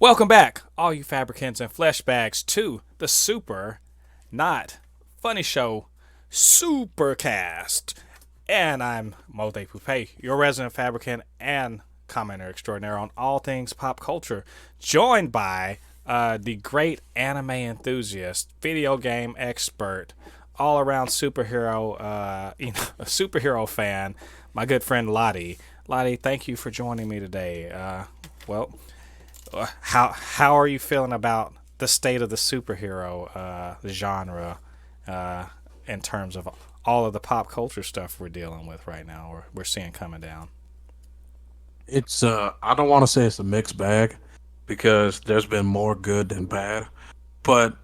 Welcome back, all you Fabricans and Fleshbags, to the super, not funny show, SUPER-CAST. And I'm M.O.D.O.K, your resident Fabricant and commenter extraordinaire on all things pop culture, joined by the great anime enthusiast, video game expert, all around superhero, superhero fan, my good friend Lottie. Lottie, thank you for joining me today. Well, how are you feeling about the state of the superhero genre in terms of all of the pop culture stuff we're dealing with right now, or we're seeing coming down? It's I don't want to say it's a mixed bag because there's been more good than bad, but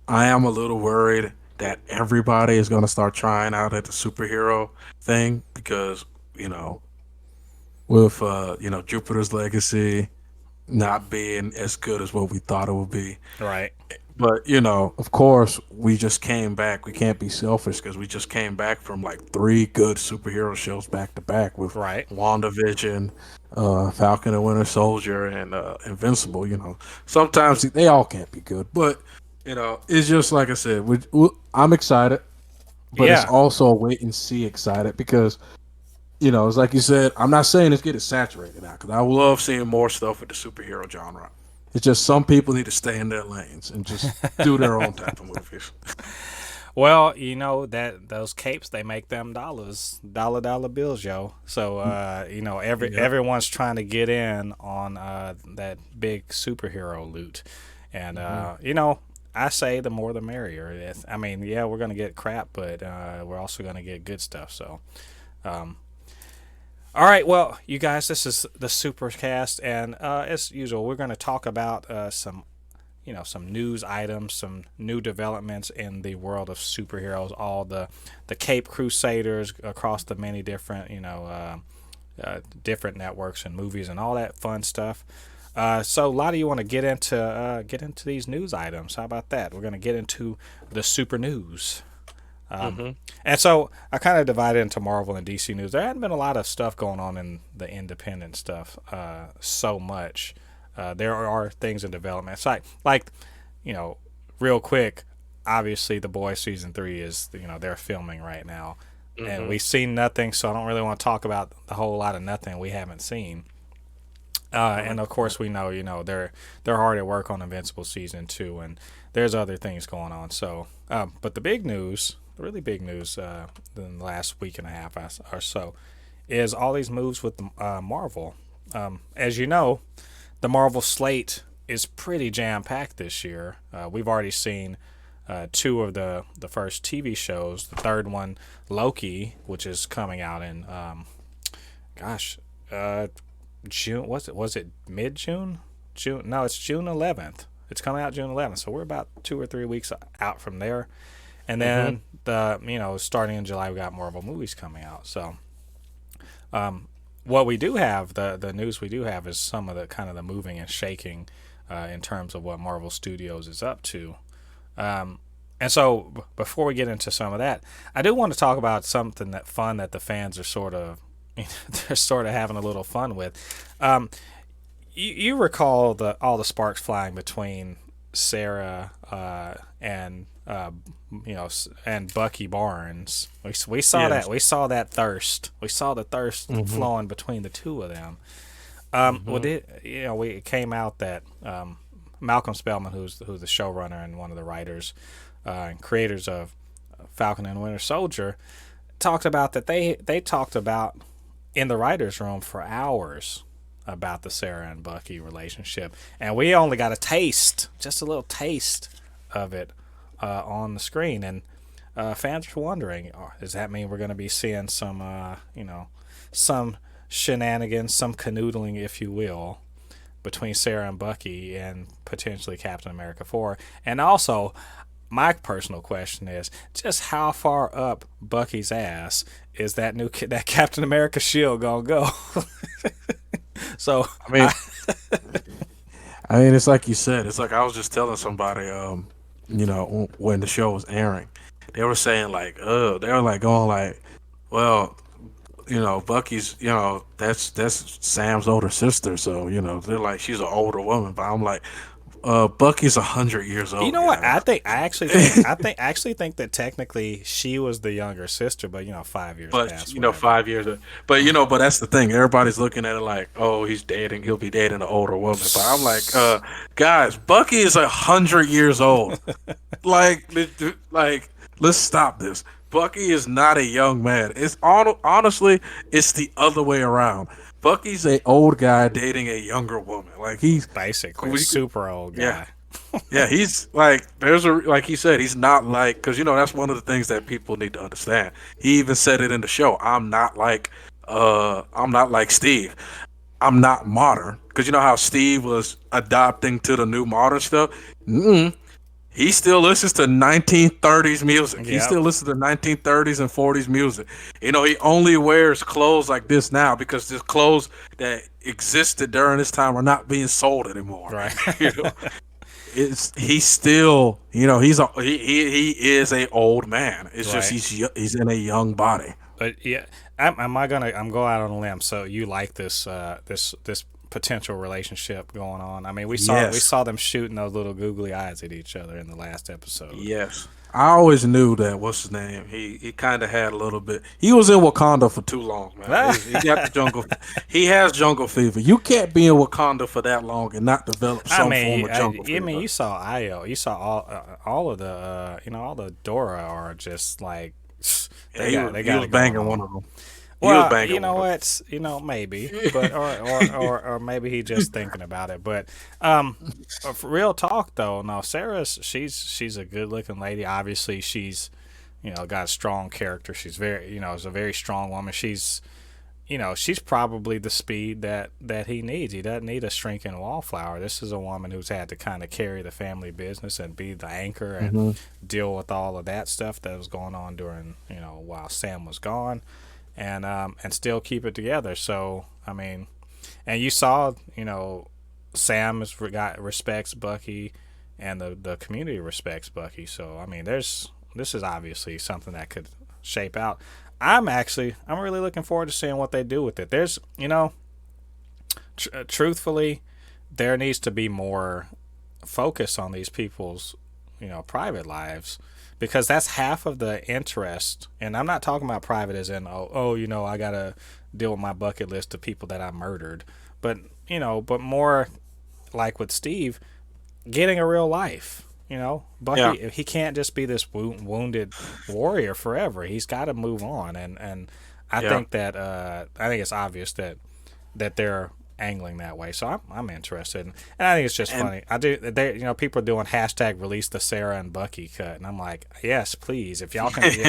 I am a little worried that everybody is going to start trying out at the superhero thing because, you know, with Jupiter's Legacy not being as good as what we thought it would be. Right, But, of course, we just came back. We can't be selfish because we just came back from like three good superhero shows back to back with right. WandaVision, Falcon and Winter Soldier, and Invincible. Sometimes they all can't be good, but it's just like I said. I'm excited, but it's Yeah, also a wait and see excited because it's like you said. I'm not saying it's getting saturated now because I love seeing more stuff with the superhero genre. It's just some people need to stay in their lanes and just do their own type of movies. well, you know that those capes, they make them dollars, dollar bills, yo. So Yep. everyone's trying to get in on that big superhero loot, and Hmm. I say the more the merrier. I mean, yeah, we're gonna get crap, but we're also gonna get good stuff. So, um, all right, well, you guys, this is the Supercast, and as usual, we're gonna talk about some news items, some new developments in the world of superheroes, all the Cape Crusaders across the many different different networks and movies and all that fun stuff. So, a lot of you want to get into these news items. How about that? We're going to get into the super news. Um, Hmm. and so I kind of divided into Marvel and DC news. There hadn't been a lot of stuff going on in the independent stuff so much. There are things in development. It's like you know, real quick. Obviously, The Boys season 3 is they're filming right now, and Hmm. we've seen nothing. So I don't really want to talk about the whole lot of nothing we haven't seen. Right. And of Right. course, we know they're hard at work on Invincible season 2, and there's other things going on. So, but the big news, the really big news, in the last week and a half or so, is all these moves with Marvel. As you know, the Marvel slate is pretty jam packed this year. We've already seen two of the first TV shows. The third one, Loki, which is coming out in gosh, uh, June. Was it mid June? June? No, it's June 11th. It's coming out June 11th. So we're about 2 or 3 weeks out from there. And Hmm. then starting in July, we got Marvel movies coming out. So what we do have, the news we do have, is some of the kind of the moving and shaking in terms of what Marvel Studios is up to. And so before we get into some of that, I do want to talk about something that fun that the fans are sort of they're sort of having a little fun with. Um, you recall all the sparks flying between Sarah and and Bucky Barnes. We saw that. Yes. We saw that thirst. We saw the thirst Hmm. flowing between the two of them. Well, Hmm. it came out that Malcolm Spellman, who's the showrunner and one of the writers and creators of Falcon and Winter Soldier, talked about that they talked about in the writers' room for hours about the Sarah and Bucky relationship, and we only got a taste, just a little taste of it on the screen, and fans are wondering, does that mean we're going to be seeing some, some shenanigans, some canoodling, if you will, between Sarah and Bucky and potentially Captain America 4? And also, my personal question is just how far up Bucky's ass is that Captain America shield gonna go? So I mean, I it's like you said. It's like I was just telling somebody, when the show was airing, they were saying like, they were like going like, well, Bucky's, that's Sam's older sister, so they're like she's an older woman, but I'm like, Bucky's 100 years You old, know what? guys. I actually think that technically she was the younger sister, but 5 years But past, whatever. 5 years, but but that's the thing. Everybody's looking at it like, oh, he'll be dating an older woman. But I'm like, guys, Bucky is 100 years old. Like, let's stop this. Bucky is not a young man. Honestly, it's the other way around. Bucky's a old guy dating a younger woman. Like Basically, a super old yeah, guy. yeah. He's like, like he said, he's not like, because that's one of the things that people need to understand. He even said it in the show. I'm not like Steve. I'm not modern, because you know how Steve was adopting to the new modern stuff. Mm-mm. He still listens to 1930s music. He Yep. still listens to 1930s and 40s music. He only wears clothes like this now because the clothes that existed during this time are not being sold anymore. Right. you know, he's still, he is a old man. It's just Right. he's in a young body. But yeah, I'm going out on a limb. So you like this potential relationship going on? I mean, we Yes, saw them shooting those little googly eyes at each other in the last episode. yes. I always knew that. What's his name? He kind of had a little bit. He was in Wakanda for too long, man. He got the jungle. He has jungle fever. You can't be in Wakanda for that long and not develop I some form mean, of jungle I mean, fever. you saw Io, you saw all of the all the Dora are just like Yeah, they he got was it going banging one on. of them. He was Well, banging you know one of what? Maybe, but or maybe he just thinking about it. But for real talk though, no, Sarah's she's a good looking lady. Obviously, she's got a strong character. She's very is a very strong woman. She's probably the speed that he needs. He doesn't need a shrinking wallflower. This is a woman who's had to kind of carry the family business and be the anchor and them. deal with all of that stuff that was going on during while Sam was gone, and still keep it together. So I mean, and you saw Sam got respects Bucky, and the community respects Bucky. So I mean, this is obviously something that could shape out. I'm really looking forward to seeing what they do with it. There's truthfully, there needs to be more focus on these people's private lives, because that's half of the interest. And I'm not talking about private as in I gotta deal with my bucket list of people that I murdered, but but more like with Steve, getting a real life. Yeah, Bucky, he can't just be this wounded warrior forever. He's got to move on, and yeah. I think it's obvious that they're angling that way. So I'm interested, and I think it's just And funny. I do. They people are doing hashtag release the Sarah and Bucky cut, and I'm like, yes, please. If y'all can show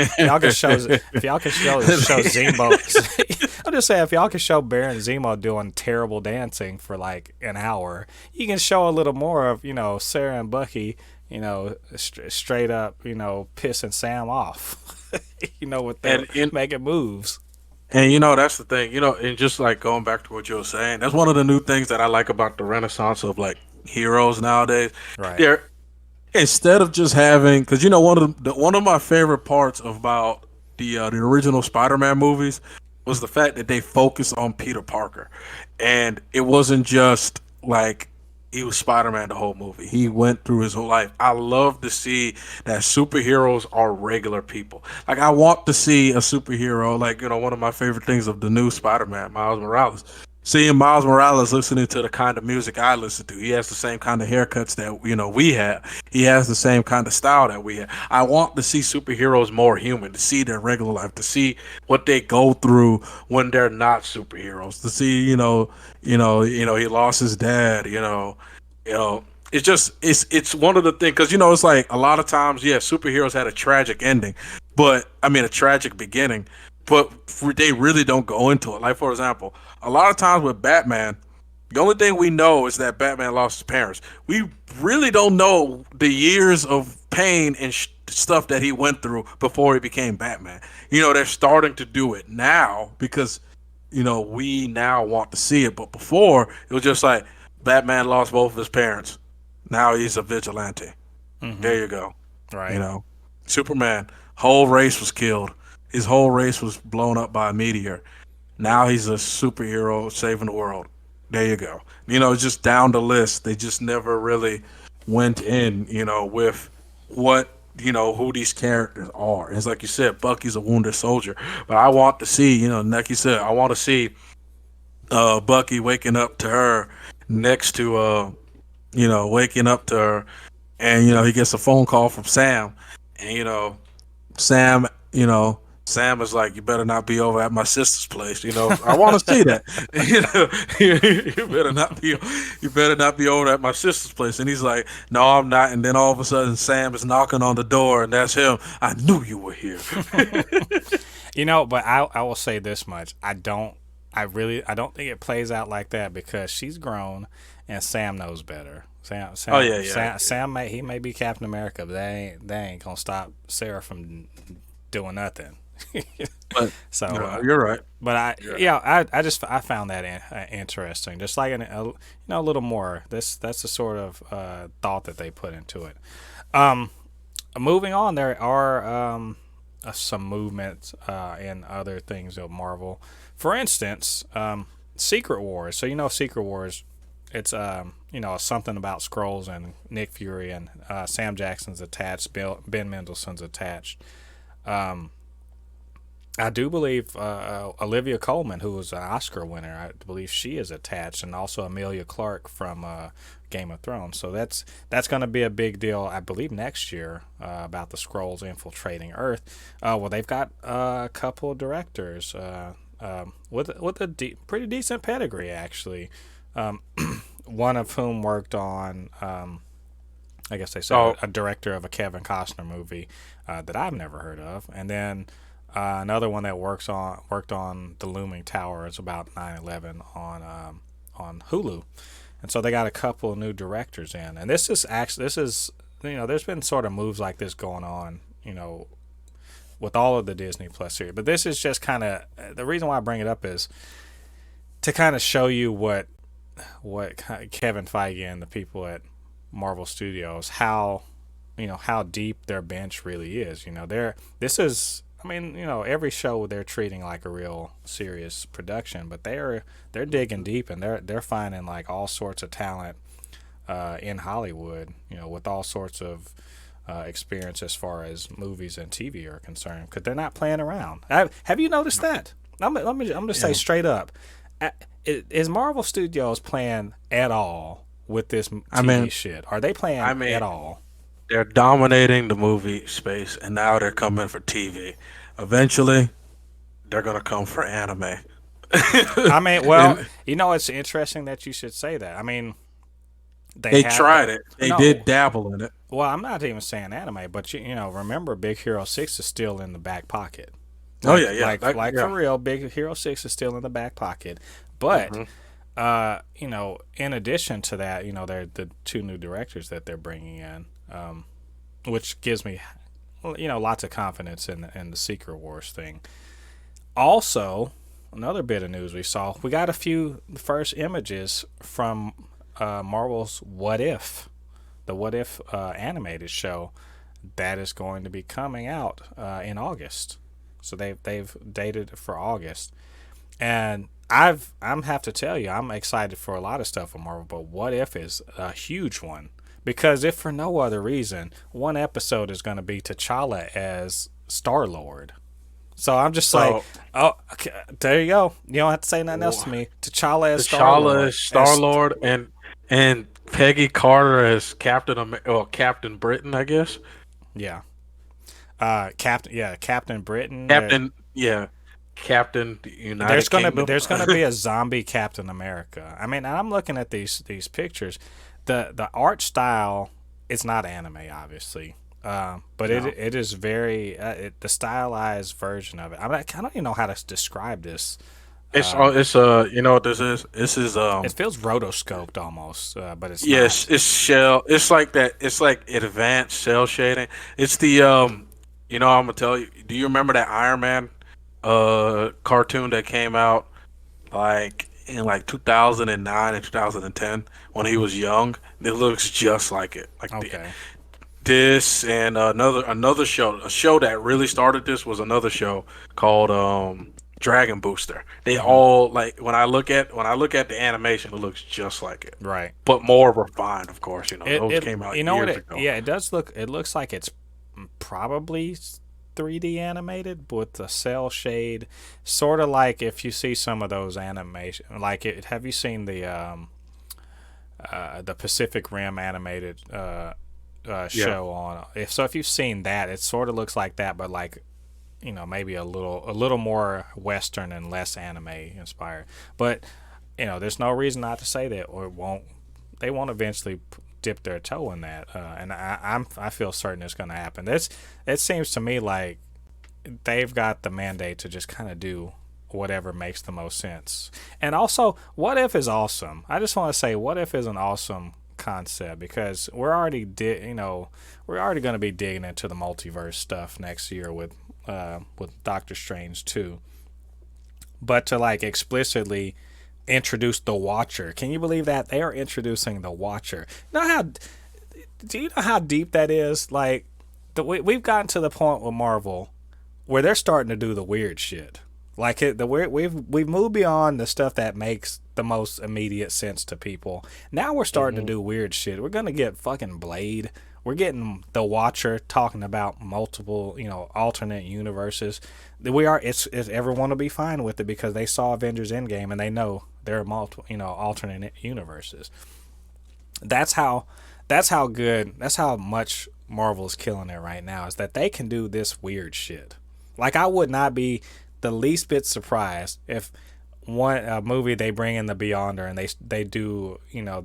Zemo. I'm just saying, if y'all can show Baron Zemo doing terrible dancing for like an hour, you can show a little more of Sarah and Bucky. Straight up, pissing Sam off. With their and in making moves. and that's the thing. And just like going back to what you were saying, that's one of the new things that I like about the renaissance of like heroes nowadays. Right. They're instead of just having, because one of my favorite parts about the original Spider-Man movies was the fact that they focused on Peter Parker, and it wasn't just like he was Spider-Man the whole movie. He went through his whole life. I love to see that superheroes are regular people. Like I want to see a superhero, like one of my favorite things of the new Spider-Man, Miles Morales. Seeing Miles Morales listening to the kind of music I listen to. He has the same kind of haircuts that we have. He has the same kind of style that we have. I want to see superheroes more human, to see their regular life, to see what they go through when they're not superheroes. To see, he lost his dad. You know, it's one of the things, because it's like a lot of times, yeah, superheroes had a tragic ending, but I mean a tragic beginning, but they really don't go into it. Like for example, a lot of times with Batman, the only thing we know is that Batman lost his parents. We really don't know the years of pain and stuff that he went through before he became Batman. They're starting to do it now because we now want to see it, but before it was just like Batman lost both of his parents. Now he's a vigilante. Mm-hmm. There you go. You Right. know, Superman, whole race was killed. His whole race was blown up by a meteor. Now he's a superhero saving the world. There you go. It's just down the list. They just never really went in, with what, who these characters are. It's like you said, Bucky's a wounded soldier. But I want to see, like you said, I want to see Bucky waking up to her next to, waking up to her. And, he gets a phone call from Sam. And, Sam, Sam is like, you better not be over at my sister's place. I want to see that. You better not be, you better not be over at my sister's place. And he's like, no, I'm not. And then all of a sudden, Sam is knocking on the door, and that's him. I knew you were here. But I will say this much: I don't think it plays out like that because she's grown and Sam knows better. Oh yeah, yeah. Sam may be Captain America, but they ain't gonna stop Sarah from doing nothing. But So, you're right. but You're right. I found that interesting. Just like a little more. That's the sort of thought that they put into it. Um, Moving on, there are some movement in other things of Marvel. For instance, Secret Wars. So Secret Wars. It's something about Skrulls and Nick Fury and Sam Jackson's attached. Ben Mendelsohn's attached. Um, I do believe Olivia Colman, who was an Oscar winner, I believe she is attached, and also Amelia Clark from Game of Thrones. So that's going to be a big deal, I believe, next year about the Skrulls infiltrating Earth. Well, they've got a couple of directors with a pretty decent pedigree, actually. Um, one of whom worked on, I guess they said, So a director of a Kevin Costner movie that I've never heard of, and then another one that worked on The Looming Tower. It's about 9/11 on Hulu, and so they got a couple of new directors in. And this is there's been sort of moves like this going on, with all of the Disney Plus series. But this is just kind of the reason why I bring it up is to kind of show you what Kevin Feige and the people at Marvel Studios, how deep their bench really is. This is, I mean, every show they're treating like a real serious production, but they're digging deep, and they're finding like all sorts of talent in Hollywood, with all sorts of experience as far as movies and TV are concerned, because they're not playing around. Have you noticed that? I'm gonna say yeah. straight up, is Marvel Studios playing at all with this I TV mean, shit? Are they I playing mean, at all? they're dominating the movie space, and now they're coming for TV. Eventually, they're gonna come for anime. I mean, well, And it's interesting that you should say that. I mean, they they have tried it. They did no. dabble in it. Well, I'm not even saying anime, but remember, Big Hero 6 is still in the back pocket. Oh Like yeah, yeah, like for yeah. real, Big Hero 6 is still in the back pocket. But Hmm. in addition to that, they're the two new directors that they're bringing in, which gives me lots of confidence in the Secret Wars thing. Also, another bit of news we got a few first images from Marvel's What If, the What If animated show that is going to be coming out in August. So they've dated it for August, and I'm have to tell you, I'm excited for a lot of stuff with Marvel, but What If is a huge one, because if for no other reason, one episode is going to be T'Challa as Star Lord. So I'm just like, So oh, okay, there you go. You don't have to say nothing else to me. T'Challa as Star T'Challa Lord. as Star Lord, and Peggy Carter as Captain Britain, I guess. Yeah, Captain Britain. Captain, yeah, Captain United Kingdom. There's gonna be a zombie Captain America. I mean, I'm looking at these pictures. The art style is not anime, obviously, but No, it is very the stylized version of it. I don't even know how to describe this. Um, what this is? This is it feels rotoscoped almost, but it's yes, not. it's shell. It's like that. It's like advanced cell shading. It's the I'm gonna tell you. Do you remember that Iron Man cartoon that came out like in like 2009 and 2010 when he was young? It looks just like it. Like Okay. this and another show. A show that really started this was another show called Dragon Booster. They Hmm. all like when I look at the animation, it looks just like it, Right. but more refined, of course. It Those it came out you know what years it ago. yeah, it does look, it looks like it's probably 3D animated with the cell shade, sort of like if you see some of those animation, like it, have you seen the Pacific Rim animated Yeah. show on, if you've seen that, it sort of looks like that, but like, maybe a little more western and less anime inspired. But there's no reason not to say that, or won't they won't eventually dip their toe in that, and I feel certain it's going to happen. It seems to me like they've got the mandate to just kind of do whatever makes the most sense. And also, what if is awesome. I just want to say, what if is an awesome concept, because we're already going to be digging into the multiverse stuff next year with Doctor Strange 2. But to like explicitly introduce the Watcher, can you believe that they are introducing the Watcher? Know how Do you know how deep that is? Like, we've gotten to the point with Marvel where they're starting to do the weird shit. Like we've moved beyond the stuff that makes the most immediate sense to people. Now we're starting to Hmm. do weird shit. We're gonna get fucking Blade. We're getting the Watcher talking about multiple, alternate universes. We are. It's everyone will be fine with it because they saw Avengers Endgame and they know there are multiple, alternate universes. That's how. That's how good. That's how much Marvel's killing it right now. Is that they can do this weird shit. Like, I would not be the least bit surprised if one movie they bring in the Beyonder and they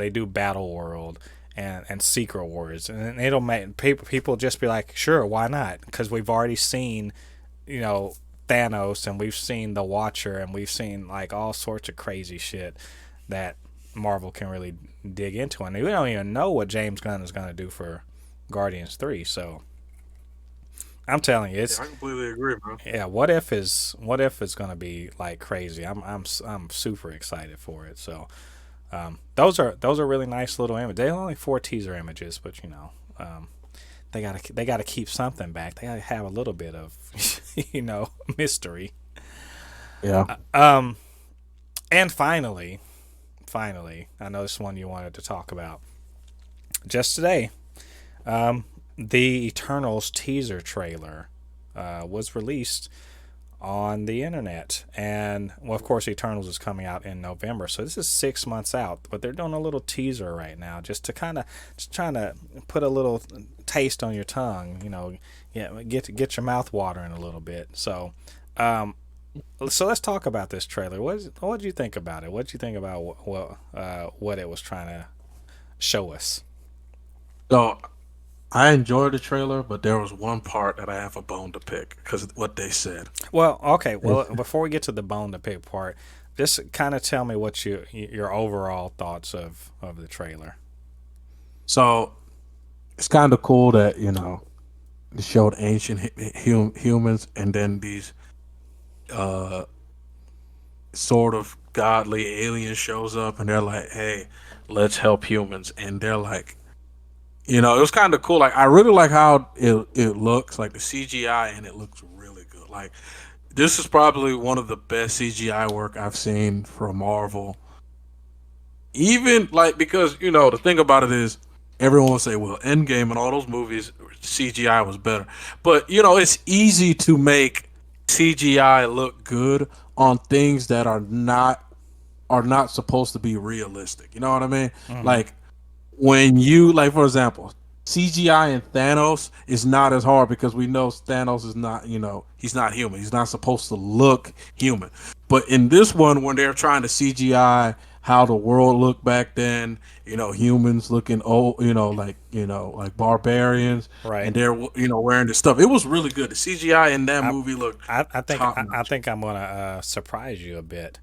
do Battle World and Secret Wars, and it'll make people just be like, sure, why not? Because we've already seen, you know Thanos, and we've seen the Watcher, and we've seen like all sorts of crazy shit that Marvel can really dig into, and we don't even know what James Gunn is going to do for Guardians 3. So I'm telling you, Yeah, it's I completely agree, bro. yeah. What if it's gonna be like crazy? I'm super excited for it. So those are really nice little images. They're only 4 teaser images, but they gotta keep something back. They gotta have a little bit of mystery. Yeah. Um, and finally, I know this is one you wanted to talk about. Just today, um, the Eternals teaser trailer was released on the internet. And well, of course, Eternals is coming out in November, so this is 6 months out. But they're doing a little teaser right now, just to kind of just trying to put a little taste on your tongue. Yeah, get your mouth watering a little bit. Um, so let's talk about this trailer. What did you think about it? What did you think about what it was trying to show us? So I enjoyed the trailer, but there was one part that I have a bone to pick because of what they said. Well, okay. Well, It's- before we get to the bone to pick part, just kind of tell me what your overall thoughts of the trailer. So it's kind of cool that they showed ancient humans, and then these uh sort of godly alien shows up, and they're like, "Hey, let's help humans," and they're like, it was kind of cool. Like I really like how it looks, like the CGI, and it looks really good. Like this is probably one of the best CGI work I've seen from Marvel. Even like because the thing about it is everyone will say, well, Endgame and all those movies CGI was better, but it's easy to make CGI look good on things that are not supposed to be realistic. You know what I mean? Hmm. Like when you like, for example, CGI and Thanos is not as hard because we know Thanos is not, he's not human. He's not supposed to look human. But in this one, when they're trying to CGI how the world looked back then, humans looking old, like barbarians, Right. and they're wearing this stuff. It was really good. The CGI in that I movie looked I think top I notch. think I'm gonna surprise you a bit.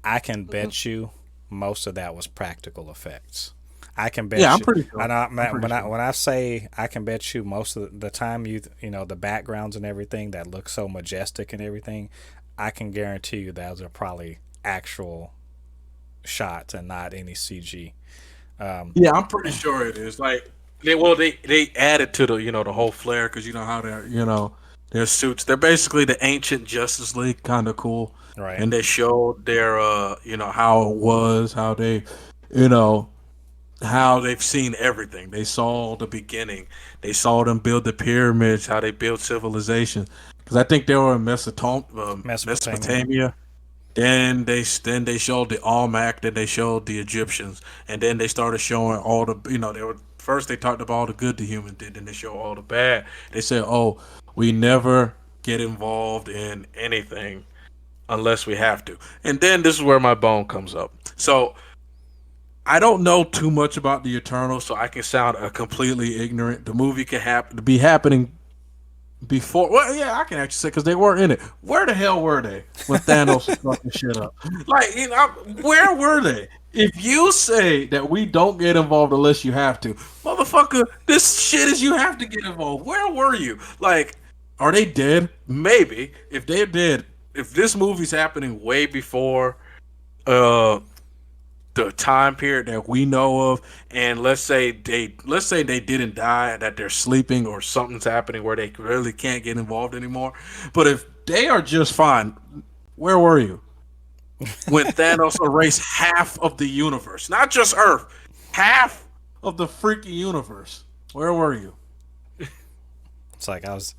I can Mhm. bet you most of that was practical effects. I can Yeah, bet I'm you. pretty sure. And I, I'm man, pretty sure. when I say I can bet you most of the time, the backgrounds and everything that look so majestic and everything, I can guarantee you those are probably actual shots and not any CG. Um, Yeah, I'm pretty sure it is. Like they added to the the whole flair because you know how they're their suits. They're basically the ancient Justice League, kind of cool. Right. And they showed their, how it was, how they, you know, how they've seen everything. They saw the beginning. They saw them build the pyramids, how they built civilization. Because I think they were in Mesopotamia. Mesopotamia. Then they showed the Almanac. Then they showed the Egyptians, and then they started showing all the they were first they talked about all the good the humans did, then they show all the bad. They said, "Oh, we never get involved in anything unless we have to." And then this is where my bone comes up. So I don't know too much about the Eternals, so I can sound completely ignorant. The movie could be happening before. Well, yeah, I can actually say because they weren't in it. Where the hell were they when Thanos was fucking shit up? Like, where were they? If you say that we don't get involved unless you have to, motherfucker, this shit is you have to get involved. Where were you? Like, are they dead? Maybe. If they're dead, if this movie's happening way before uh the time period that we know of, and let's say they didn't die, that they're sleeping or something's happening where they really can't get involved anymore. But if they are just fine, where were you when Thanos erased half of the universe, not just Earth, half of the freaking universe? Where were you? It's like I was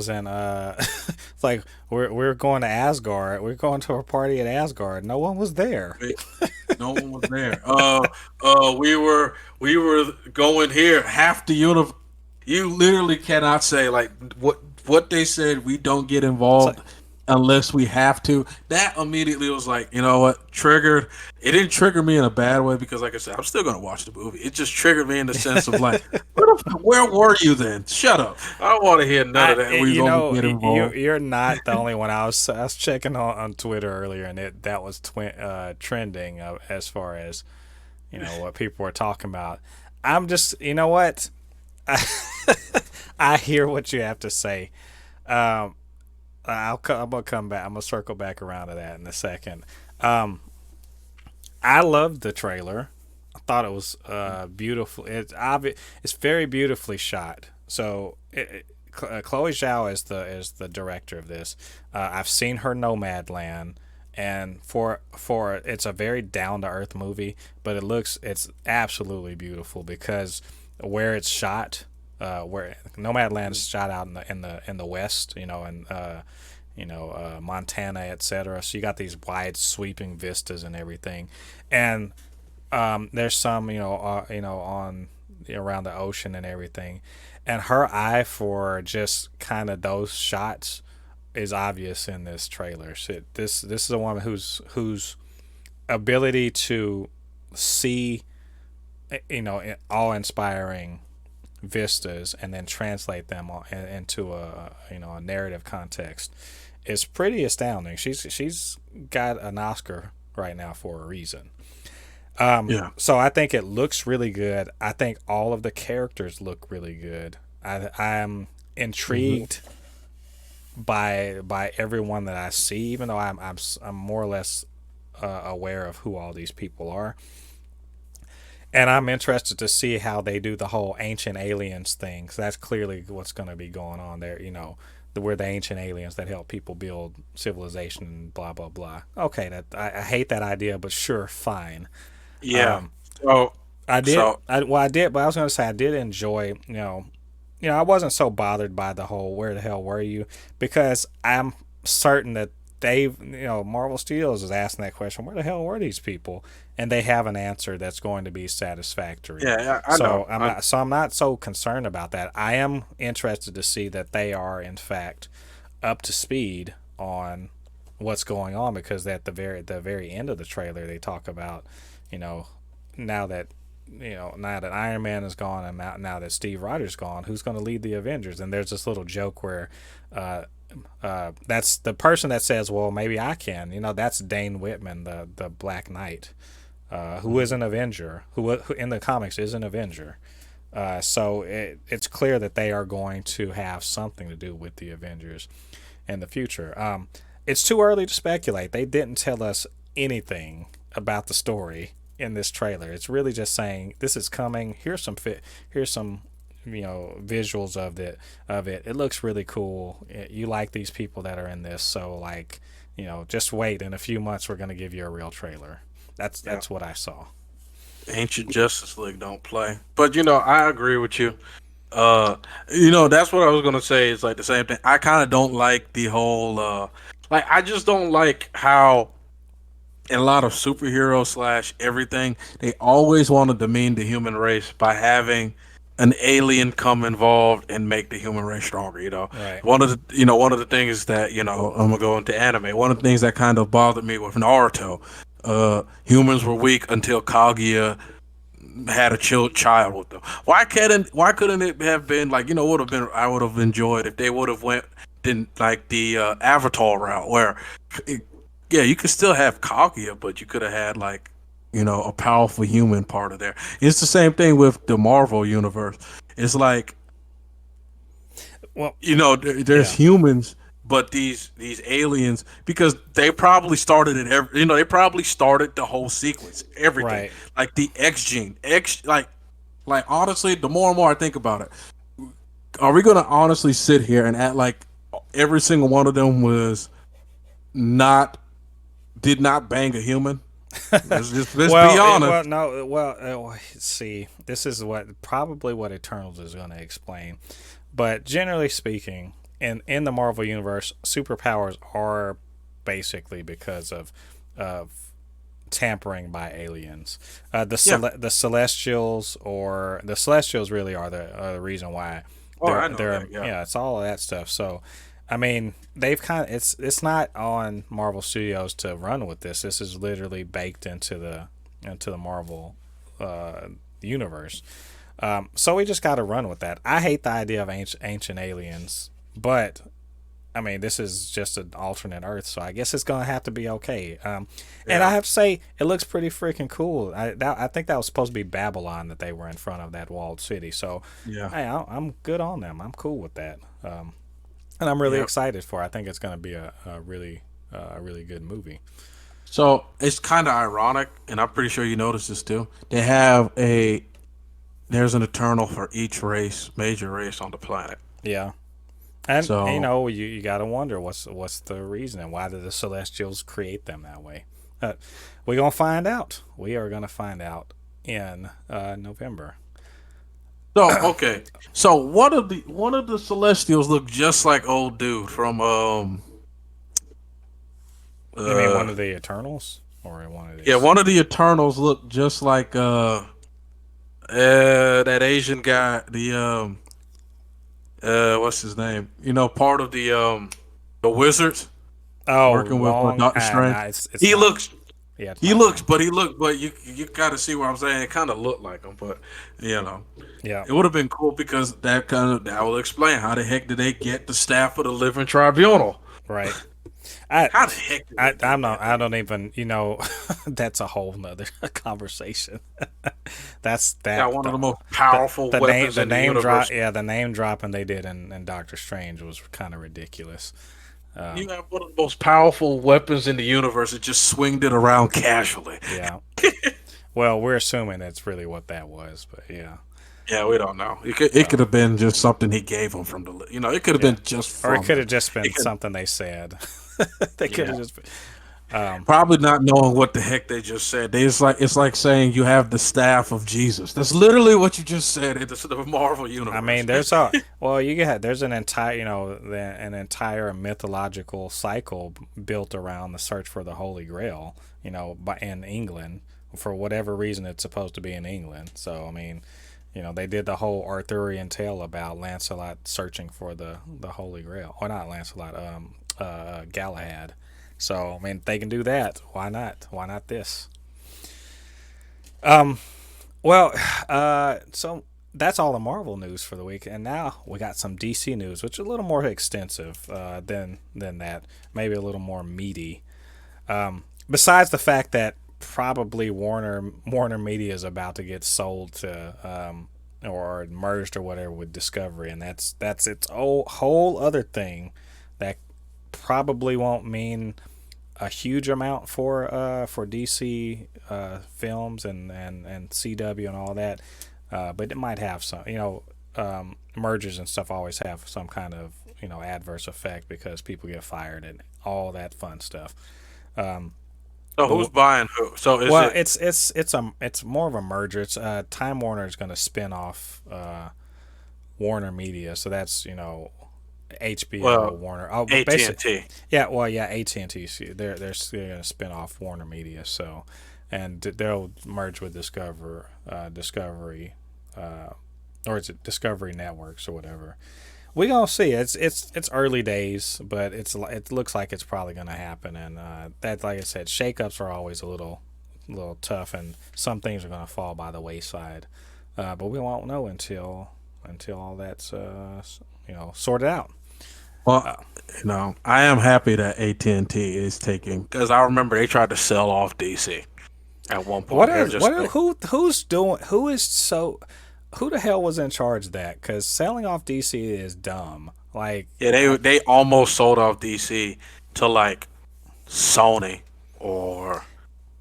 in it's like we're going to Asgard. We're going to a party at Asgard. No one was there. No one was there. We were going here. Half the universe. You literally cannot say like what they said. We don't get It's like involved unless we have to. That immediately was like, you know what? Triggered. It didn't trigger me in a bad way because, like I said, I'm still gonna watch the movie. It just triggered me in the sense of like, where were you then? Shut up. I don't want to hear none of that. We gonna get involved. you're not the only one. I was checking on Twitter earlier, and that was trending as far as what people were talking about. I'm just what I hear what you have to say. Um, I'm gonna come back. I'm gonna circle back around to that in a second. Um, I loved the trailer. I thought it was beautiful. It's very beautifully shot. So Chloe Zhao is the director of this. I've seen her Nomadland, and for it's a very down to earth movie, but it's absolutely beautiful because where it's shot, where Nomadland is shot out in the west, and Montana, etc. So you got these wide sweeping vistas and everything, and there's some on around the ocean and everything, and her eye for just kind of those shots is obvious in this trailer. This is a woman whose ability to see awe inspiring vistas and then translate them into a narrative context is pretty astounding. She's got an Oscar right now for a reason. Yeah. So I think it looks really good. I think all of the characters look really good. I'm Hmm. intrigued by everyone that I see, even though I'm more or less aware of who all these people are. And I'm interested to see how they do the whole ancient aliens thing. 'Cause that's clearly what's going to be going on there. We're the ancient aliens that help people build civilization. Blah blah blah. Okay, that I hate that idea, but sure, fine. Yeah. So I did. so I did, but I was going to say I did enjoy. I wasn't so bothered by the whole "where the hell were you" because I'm certain that Marvel Studios is asking that question: where the hell were these people? And they have an answer that's going to be satisfactory. yeah, yeah, I know. So I'm not so concerned about that. I am interested to see that they are in fact up to speed on what's going on because at the very end of the trailer they talk about you know now that now that Iron Man is gone and now that Steve Rogers gone, who's going to lead the Avengers? And there's this little joke where uh, that's the person that says, "Well, maybe I can." That's Dane Whitman, the Black Knight, who is Mhm. an Avenger, who in the comics is an Avenger. So it's clear that they are going to have something to do with the Avengers in the future. It's too early to speculate. They didn't tell us anything about the story in this trailer. It's really just saying this is coming. Here's some visuals of it. It looks really cool. You like these people that are in this, so like just wait. In a few months, we're gonna give you a real trailer. Yeah. That's what I saw. Ancient Justice League don't play. But I agree with you. Uh, that's what I was gonna say. It's like the same thing. I kind of don't like the whole, like I just don't like how in a lot of superhero slash everything they always want to demean the human race by having an alien come involved and make the human race stronger. Right. One of the things that I'm gonna go into anime. One of the things that kind of bothered me with Naruto, humans were weak until Kaguya had a child with them. Why couldn't it have been like would have been I would have enjoyed if they would have went in like the Avatar route where it, yeah, you could still have Kaguya, but you could have had like a powerful human part of there. It's the same thing with the Marvel universe. It's like Well, there's yeah. humans, but these aliens because they probably started it. They probably started the whole sequence, everything, Right. like the X gene, like honestly, the more and more I think about it, are we gonna honestly sit here and act like every single one of them was not did not bang a human? Let's be honest. Well, no, well, see, this is what Eternals is going to explain. But generally speaking, in the Marvel universe, superpowers are basically because of tampering by aliens. Yeah. The Celestials really are the reason why Oh, I know they're that. Yeah. yeah, it's all of that stuff. So I mean, they've kind of it's not on Marvel Studios to run with this. This is literally baked into the Marvel uh, universe. So we just got to run with that. I hate the idea of ancient aliens, but I mean, this is just an alternate Earth, so I guess it's gonna have to be okay. And I Yeah. have to say, it looks pretty freaking cool. I think that was supposed to be Babylon that they were in front of that walled city. So, Yeah. hey, I'm good on them. I'm cool with that. And I'm really Yeah. excited for it. I think it's gonna be a really good movie. So it's kind of ironic, and I'm pretty sure you noticed this too. They have there's an eternal for each race, major race on the planet. Yeah. And So you gotta wonder what's the reason and why did the Celestials create them that way? Uh, we're gonna find out. We are gonna find out in November. So okay. So one of the Celestials look just like old dude from You mean uh one of the Eternals or one of yeah, these? one of the Eternals look just like that Asian guy, the what's his name? Part of the Wizards Oh, working with Wong. Doctor Nah, Strange. it's He not. looks Yeah, it's he not looks Wong. but he look but you got to see what I'm saying. It kind of looked like him, but you know. Yeah, It would have been cool because that will explain how the heck did they get the staff of the Living Tribunal? right. I, How the heck did they I'm get not. that I thing? don't even. That's a whole nother conversation. That's that Got one of the most powerful weapons the in the name drop. universe. Yeah, the name dropping they did in Doctor Strange was kind of ridiculous. You have one of the most powerful weapons in the universe and just swinged it around casually. Yeah. Well, we're assuming that's really what that was, but yeah. Yeah, we don't know. It could have been just something he gave him from the. It could have Yeah. been just Or it from could him. have just It been could, something they said. They could yeah. have just been. Probably not knowing what the heck they just said. It's like saying you have the staff of Jesus. That's literally what you just said in the Marvel I universe. mean, there's an entire an entire mythological cycle built around the search for the Holy Grail. By in England for whatever reason it's supposed to be in England. So I mean, they did the whole Arthurian tale about Lancelot searching for the Holy Grail, or not Lancelot, Galahad. So I mean, they can do that. Why not? Why not this? Um, Well, so that's all the Marvel news for the week, and now we got some DC news, which is a little more extensive than that, maybe a little more meaty. Besides the fact that probably Warner Media is about to get sold to or merged or whatever with Discovery, and that's its whole other thing that probably won't mean a huge amount for DC films and CW and all that, but it might have some. mergers and stuff always have some kind of adverse effect because people get fired and all that fun stuff. Um, So but who's buying who? So is well, it it's more of a merger. It's Time Warner is going to spin off Warner Media, so that's HBO, well Warner. Oh, AT and basically, T? yeah. Well, yeah, AT&T. They're still going to spin off Warner Media, so and they'll merge with Discovery, uh, or is it Discovery Networks or whatever. We gonna see. It's early days, but it looks like it's probably gonna happen, and that, like I said, shakeups are always a little tough, and some things are gonna fall by the wayside. But we won't know until all that's sorted out. Well, Uh, I am happy that AT&T is taking because I remember they tried to sell off DC at one what point. They're is just what are, like, who's doing who is so who the hell was in charge of that? Because selling off DC is dumb. Like yeah, they almost sold off DC to like Sony or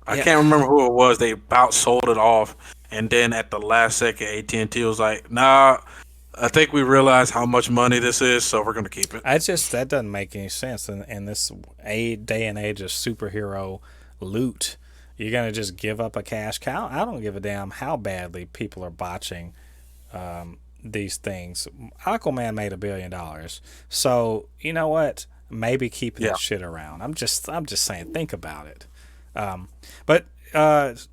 I yeah, can't remember who it was. They about sold it off, and then at the last second, AT&T was like, "Nah, I think we realize how much money this is, so we're gonna keep it." I just that doesn't make any sense in this day and age of superhero loot. You're gonna just give up a cash cow? I don't give a damn how badly people are botching these things. Aquaman made $1 billion, so you know what? Maybe keep Yeah, that shit around. I'm just saying. Think about it. But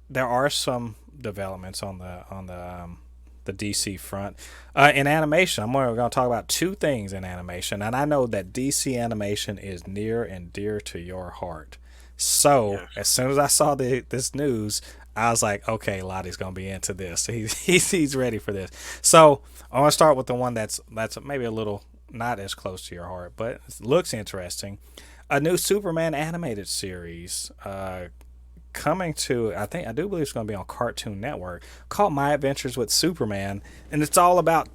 there are some developments on the DC front. In animation, I'm going to talk about two things in animation, and I know that DC animation is near and dear to your heart. So yeah. as soon as I saw this news, I was like, okay, Lottie's going to be into this. He's ready for this. So I want to start with the one that's maybe a little not as close to your heart, but it looks interesting. A new Superman animated series coming to I do believe it's going to be on Cartoon Network called My Adventures with Superman, and it's all about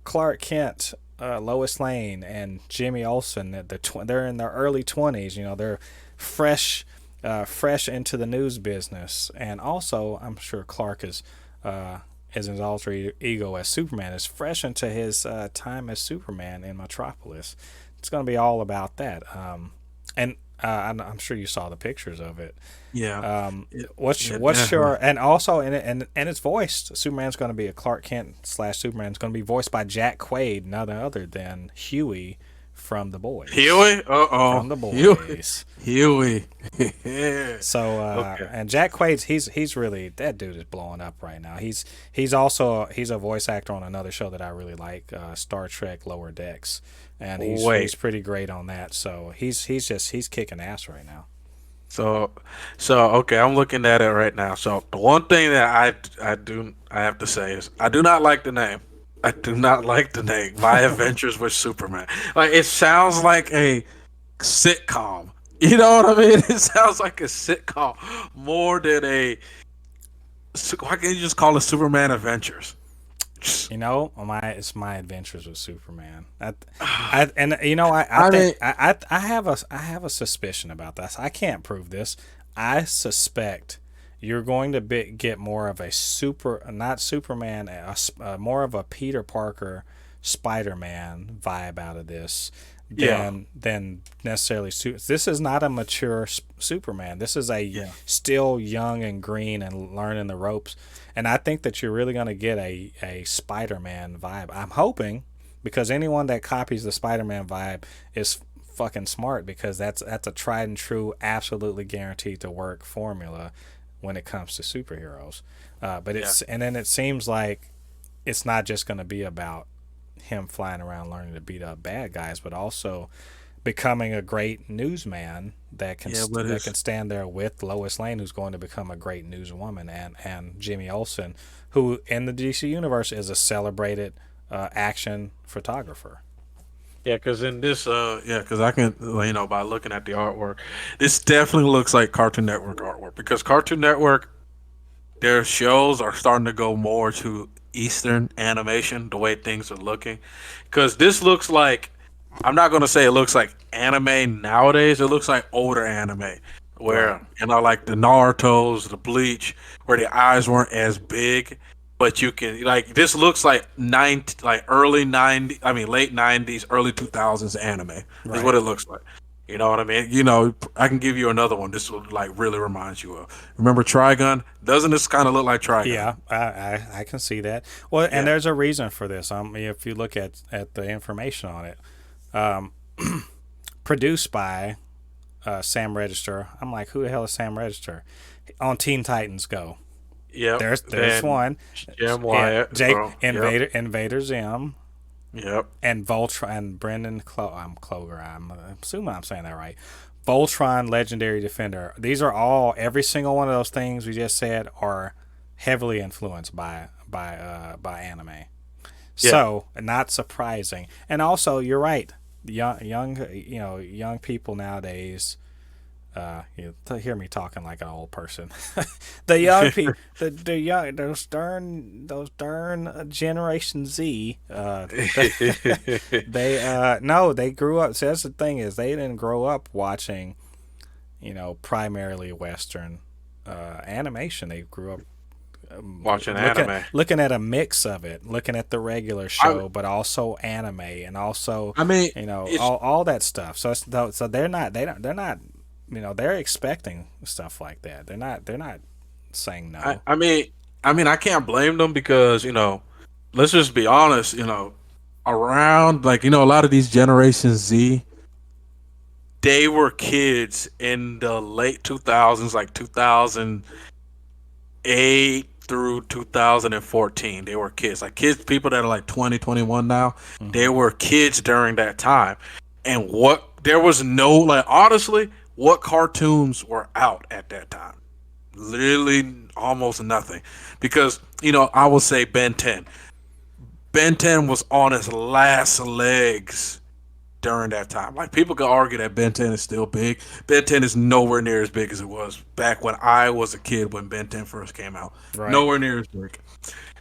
Clark Kent, Lois Lane, and Jimmy Olsen. They're in their early 20s. They're fresh fresh into the news business, and also I'm sure Clark is. As his alter ego as Superman is fresh into his time as Superman in Metropolis. It's going to be all about that. And I'm sure you saw the pictures of it. Yeah, Um, it, what's definitely. your and also in it and it's voiced. Superman's going to be a Clark Kent slash Superman's going to be voiced by Jack Quaid, none other than Huey from the Boys. Huey. Uh-oh. From the Huey. Boys. Huey. Yeah. So Okay. and Jack Quaid, he's really that dude is blowing up right now. He's also he's a voice actor on another show that I really like, Star Trek Lower Decks, and he's Wait. pretty great on that. So he's kicking ass right now. So, okay, I'm looking at it right now. So the one thing that I have to say is I do not like the name. I do not like the name. My Adventures with Superman. Like it sounds like a sitcom. You know what I mean? It sounds like a sitcom more than a. Why can't you just call it Superman Adventures? It's my adventures with Superman. I and I I think mean, I have a suspicion about this. I can't prove this. I suspect you're going to get more of a not Superman, more of a Peter Parker, Spider-Man vibe out of this yeah, than necessarily. This is not a mature Superman. This is a yeah, still young and green and learning the ropes. And I think that you're really going to get a Spider-Man vibe. I'm hoping, because anyone that copies the Spider-Man vibe is fucking smart, because that's a tried and true, absolutely guaranteed to work formula when it comes to superheroes. But yeah. then it seems like it's not just going to be about him flying around learning to beat up bad guys, but also becoming a great newsman Yeah, but that it's can stand there with Lois Lane, who's going to become a great newswoman, and Jimmy Olsen, who in the DC universe is a celebrated action photographer. yeah, because in this, because I can, by looking at the artwork, this definitely looks like Cartoon Network artwork because Cartoon Network, their shows are starting to go more to Eastern animation, the way things are looking. Because this looks like, I'm not going to say it looks like anime nowadays, it looks like older anime, Right. where, like the Naruto's, the Bleach, where the eyes weren't as big. but you can like this looks like like early 90, I mean late 90s, early 2000s anime. Is what Right. it looks like. You know what I mean? I can give you another one. This will like really remind you of. Remember Trigun? Doesn't this kind of look like Trigun? Yeah, I can see that. Well, and Yeah. there's a reason for this. If you look at the information on it, um, produced by Sam Register. I'm like, who the hell is Sam Register? On Teen Titans Go. Yep. There's Then one. Jim Yeah, Wyatt Jake from. Yep. Invader Zim Yep. and Voltron and I'm Cloger. I'm assuming I'm saying that right. Voltron Legendary Defender. These are all every single one of those things we just said are heavily influenced by anime. Yeah. So not surprising. And also, you're right. Young people nowadays. Hear me talking like an old person. The young people, the young, those darn Generation Z. They no, they grew up. So that's the thing is they didn't grow up watching, primarily Western animation. They grew up Watching looking anime. looking at a mix of it, looking at the regular I show, but also anime, and also I mean it's all that stuff. So they're not they're expecting stuff like that. They're not saying I, no. I mean I can't blame them because let's just be honest, around like a lot of these Generation Z, they were kids in the late 2000s, like 2008 through 2014. They were kids, like kids, people that are like 20, 21 now. They Hmm. were kids during that time. And there was no, like, honestly, what cartoons were out at that time? Literally almost nothing. Because, I will say Ben 10. Ben 10 was on his last legs during that time. Like people could argue that Ben 10 is still big. Ben 10 is nowhere near as big as it was back when I was a kid when Ben 10 first came out. Right. Nowhere near as big.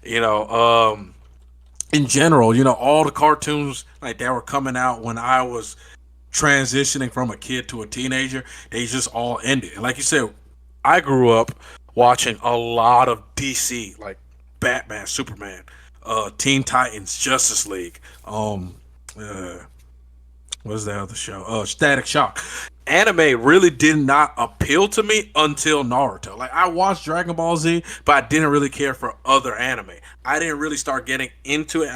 You know, in general, all the cartoons like that were coming out when I was transitioning from a kid to a teenager, they just all ended. And like you said, I grew up watching a lot of DC, like Batman, Superman, Teen Titans, Justice League, uh, what's that other show? Static Shock. Anime really did not appeal to me until Naruto. Like I watched Dragon Ball Z, but I didn't really care for other anime. I didn't really start getting into it.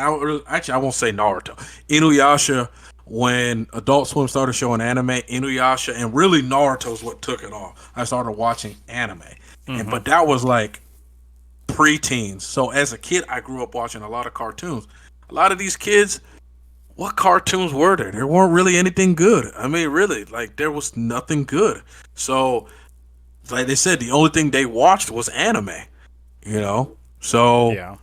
Actually, I won't say Naruto. Inuyasha, when Adult Swim started showing anime, Inuyasha and really Naruto's what took it off. I started watching anime, and Hmm. but that was like preteens. So as a kid, I grew up watching a lot of cartoons. A lot of these kids, what cartoons were there? There weren't really anything good. I mean, really, like there was nothing good. So, like they said, the only thing they watched was anime. You know, so Yeah.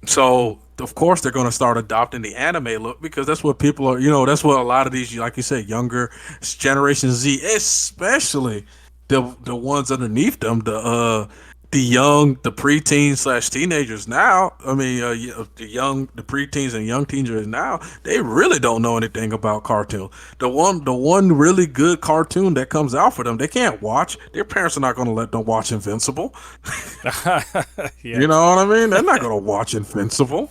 so of course they're going to start adopting the anime look because that's what people are. That's what a lot of these, like you said, younger Generation Z, especially the ones underneath them, the preteens slash teenagers now. I mean, the preteens and young teenagers now, they really don't know anything about cartoon. The one really good cartoon that comes out for them, they can't watch. Their parents are not going to let them watch Invincible. Yeah. You know what I mean? They're not going to watch Invincible.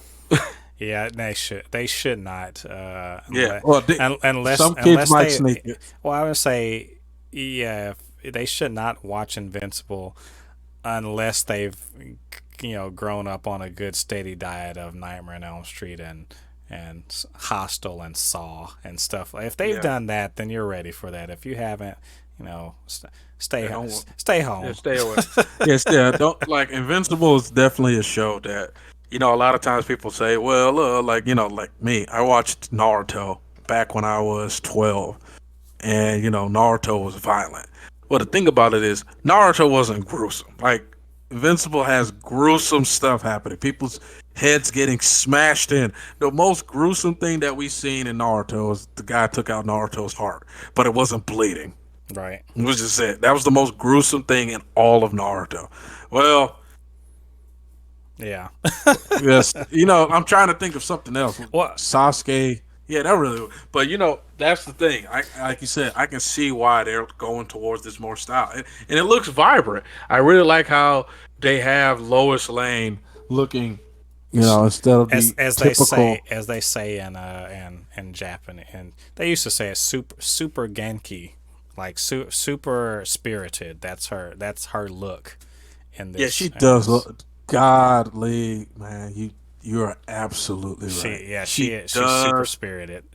Yeah, they should not Yeah. Well, unless some kids might they sneak it. well, I would say yeah, they should not watch Invincible unless they've grown up on a good steady diet of Nightmare on Elm Street and Hostel and Saw and stuff. If they've Yeah. done that, then you're ready for that. If you haven't, stay Yeah, don't. stay Yeah, home. stay away. Yes, yeah. Don't like Invincible is definitely a show that a lot of times people say, well, like like me, I watched Naruto back when I was 12, and Naruto was violent. Well, the thing about it is Naruto wasn't gruesome. Like Invincible has gruesome stuff happening. People's heads getting smashed in. The most gruesome thing that we've seen in Naruto is the guy took out Naruto's heart, but it wasn't bleeding. Right. It was just it. That was the most gruesome thing in all of Naruto. Well, Yeah. yes, I'm trying to think of something else. Well, Sasuke, yeah, that really. But that's the thing. I like you said, I can see why they're going towards this more style, and it looks vibrant. I really like how they have Lois Lane. looking, instead of as the typical. as they say in Japan, and they used to say it super Genki, like super spirited. That's her look in Yeah, she in does this. look godly, man. You are absolutely right. She She's super does. spirited.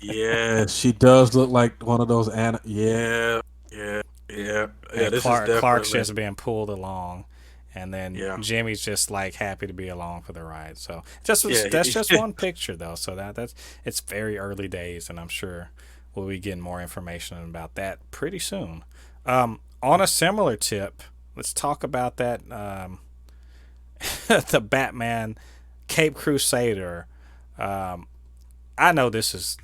Yeah, she does look like one of those. Yeah, yeah, yeah, yeah. And This is Clark's definitely. just being pulled along, and then Yeah, Jimmy's just like happy to be along for the ride. So yeah, that's just one picture though. So that's it's very early days, and I'm sure we'll be getting more information about that pretty soon. On a similar tip, let's talk about that the Batman Cape Crusader. Um, I know this is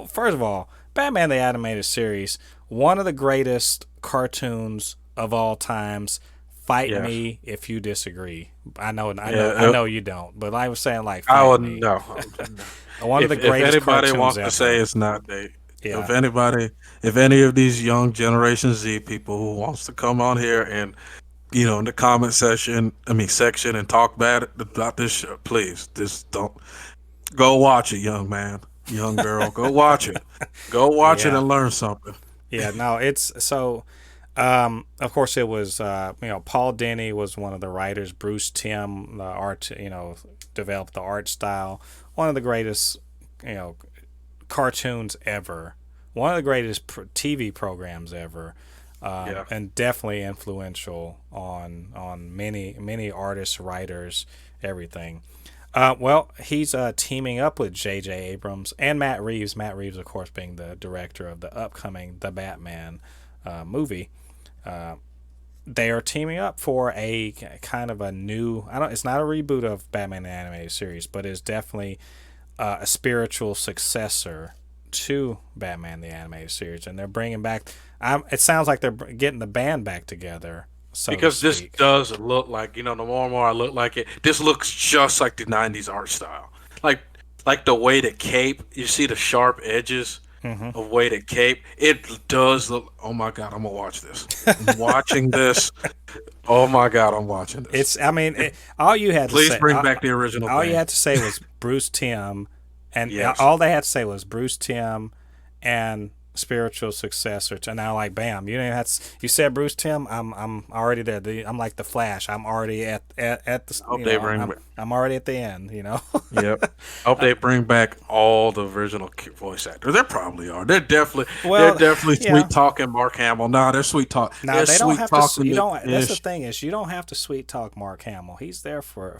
first of all, Batman the Animated Series, one of the greatest cartoons of all times. Fight yes, me if you disagree. I yeah. know you don't, but I was saying like I fight would me. no. One of the If greatest anybody cartoons wants to say ever. it's not they, Yeah, if any of these young Generation Z people who wants to come on here and in the comment section and talk bad about this show, please, just don't go watch it, young man, young girl, go watch it, go watch it yeah, and learn something. yeah. No, it's so. Of course, it was Paul Dini was one of the writers. Bruce Timm, the art, developed the art style. One of the greatest, you know, cartoons ever. One of the greatest TV programs ever, Yeah, and definitely influential on many artists, writers, everything. Well, he's teaming up with J.J. Abrams and Matt Reeves. Matt Reeves, of course, being the director of the upcoming The Batman movie. They are teaming up for a kind of a new. I don't. It's not a reboot of Batman the Animated Series, but it's definitely a spiritual successor to Batman the Animated Series, and they're bringing back. It sounds like they're getting the band back together, so to because this speak. does look like the more and more I look like it, this looks just like the '90s art style, like the way the cape. You see the sharp edges Hmm. of weighted cape. It does look. Oh my god, I'm gonna watch this. I'm watching this. Oh my god, I'm watching this. It's. I mean, all you had to Please say. bring back the original All you thing. had to say was Bruce Timm, and Yes. all they had to say was Bruce Timm and spiritual successor. And now, like, bam, you didn't have to, you said Bruce Timm. I'm already there. I'm like the Flash. I'm already at the Hope they bring. I'm already at the end. Yep. Hope they bring back all the original voice actors. They probably are. They're Well, definitely yeah. sweet talking Mark Hamill. Nah, they're sweet talk. Now They're they don't sweet have to. talking You the don't. That's the ish. thing is you don't have to sweet talk Mark Hamill. He's there for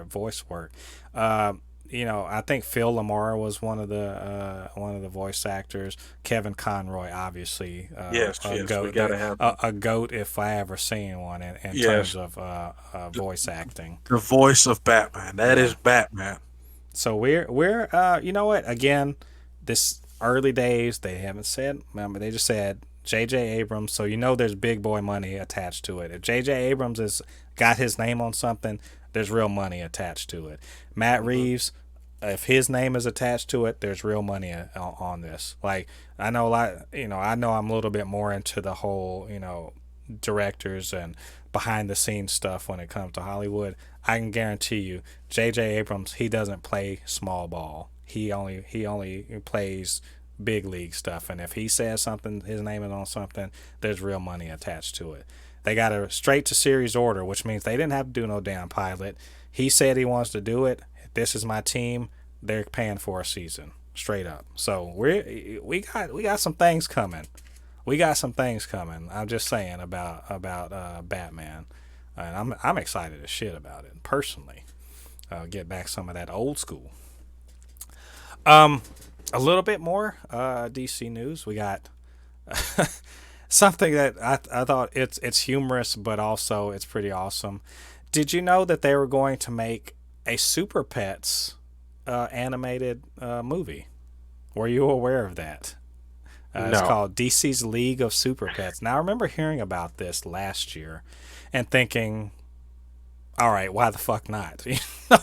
voice work. I think Phil Lamar was one of the voice actors. Kevin Conroy, obviously, Yes, a yes. We goat. gotta have A goat if I ever seen one in terms yes. of voice acting. The voice of Batman. That Yeah. is Batman. So we're you know what? Again, this early days they haven't said. Remember, they just said J.J. Abrams. So there's big boy money attached to it. If J.J. Abrams has got his name on something, there's real money attached to it. Matt Hmm. Reeves, if his name is attached to it, there's real money on this. Like I know a lot. I know I'm a little bit more into the whole directors and behind the scenes stuff when it comes to Hollywood. I can guarantee you, J.J. Abrams, he doesn't play small ball. He only plays big league stuff. And if he says something, his name is on something, there's real money attached to it. They got a straight to series order, which means they didn't have to do no damn pilot. He said he wants to do it. This is my team. They're paying for a season, straight up. So we got some things coming. We got some things coming. I'm just saying about Batman, and I'm excited as shit about it personally. Get back some of that old school. Um, a little bit more DC news. We got something that I thought it's humorous, but also it's pretty awesome. Did you know that they were going to make a Super Pets animated movie? Were you aware of that? It's No. called DC's League of Super Pets. Now, I remember hearing about this last year and thinking, all right, why the fuck not?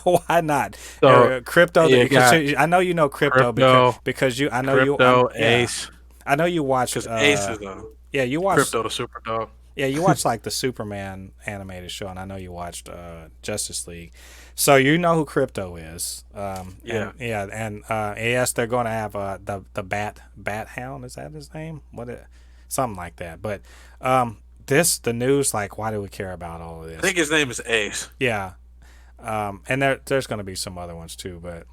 Why not? So Crypto, you because got I know you know crypto crypto, because I know you crypto, yeah, Ace. I know you watch Because Ace is a yeah, you watch crypto, the super dog. Yeah, you watched like the Superman animated show, and I know you watched Justice League, so you know who Crypto is. Yeah. And yeah, and yes, they're going to have the Bat Hound. Is that his name? Something like that. But the news, like, why do we care about all of I this? think his name is Ace. Yeah, and there's going to be some other ones too. But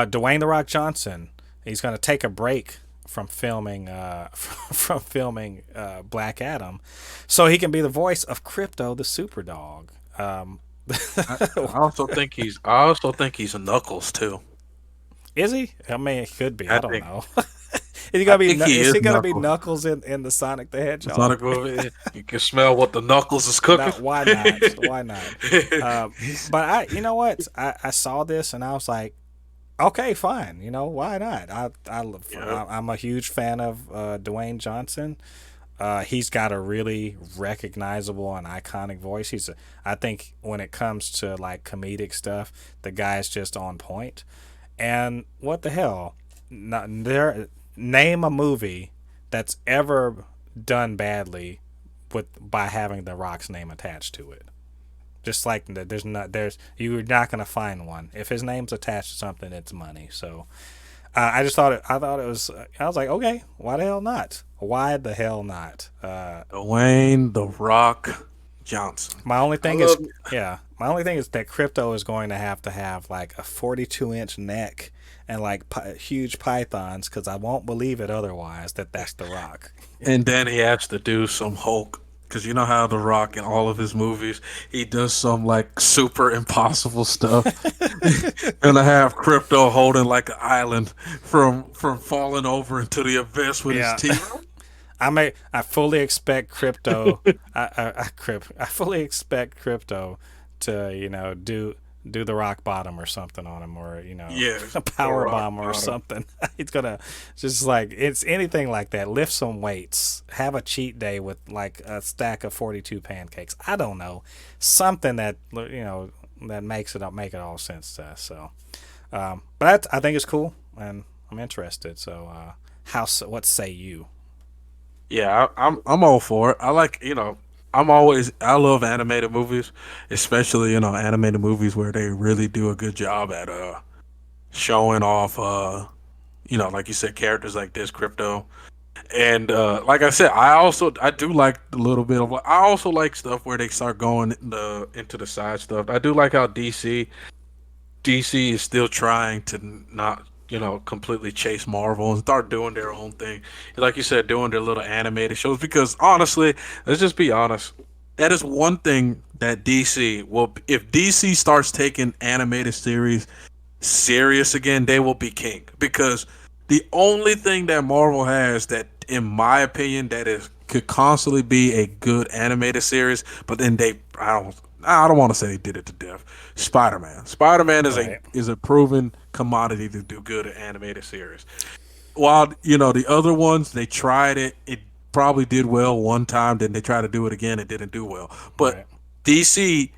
Dwayne the Rock Johnson, he's going to take a break from filming from filming Black Adam, so he can be the voice of Crypto the Super Dog. I also think he's Knuckles too. Is he? I mean, it could be. I I don't think know. Is he I gonna be? think he Is is he gonna be Knuckles. Knuckles in the Sonic the Hedgehog? Sonic movie. You can smell what the Knuckles is cooking. No, why not? Why not? But you know what? I saw this and I was like, okay, fine. You know, why not? Yeah. I'm a huge fan of Dwayne Johnson. He's got a really recognizable and iconic voice. I think when it comes to like comedic stuff, the guy's just on point. And what the hell? Name a movie that's ever done badly by having The Rock's name attached to it. Just like you're not gonna find one. If his name's attached to something, it's money. So I just thought I thought it was. I was like, okay, why the hell not? Why the hell not? Dwayne the Rock Johnson. My only I thing is, love yeah, my only thing is that Crypto is going to have like a 42-inch neck and like huge pythons, because I won't believe it otherwise that that's The Rock. And then he has to do some Hulk. Because you know how The Rock in all of his movies, he does some like super impossible stuff. Gonna have Crypto holding like an island from falling over into the abyss with his Yeah, teeth. I fully expect Crypto. I fully expect Crypto to do the rock bottom or something on him, or Yeah, a the power Rock bomb or bottom. something. He's gonna just like it's anything like that. Lift some weights. Have a cheat day with like a stack of 42 pancakes. I don't know, something that that make it all sense to us. So, but I think it's cool, and I'm interested. So, what say you? Yeah, I'm all for it. I like, I love animated movies, especially, animated movies where they really do a good job at showing off like you said, characters like this, Crypto. And like I said, I do like a little bit of I also like stuff where they start going into the side stuff. I do like how DC is still trying to not, completely chase Marvel and start doing their own thing. Like you said, doing their little animated shows. Because honestly, let's just be honest. That is one thing that DC will. If DC starts taking animated series serious again, they will be king. Because the only thing that Marvel has that, in my opinion, that is could constantly be a good animated series, but then I don't want to say they did it to death. Spider-Man. Spider-Man Right. is a proven commodity to do good at animated series. While the other ones, they tried it. It probably did well one time. Then they tried to do it again. It didn't do well. But Right. DC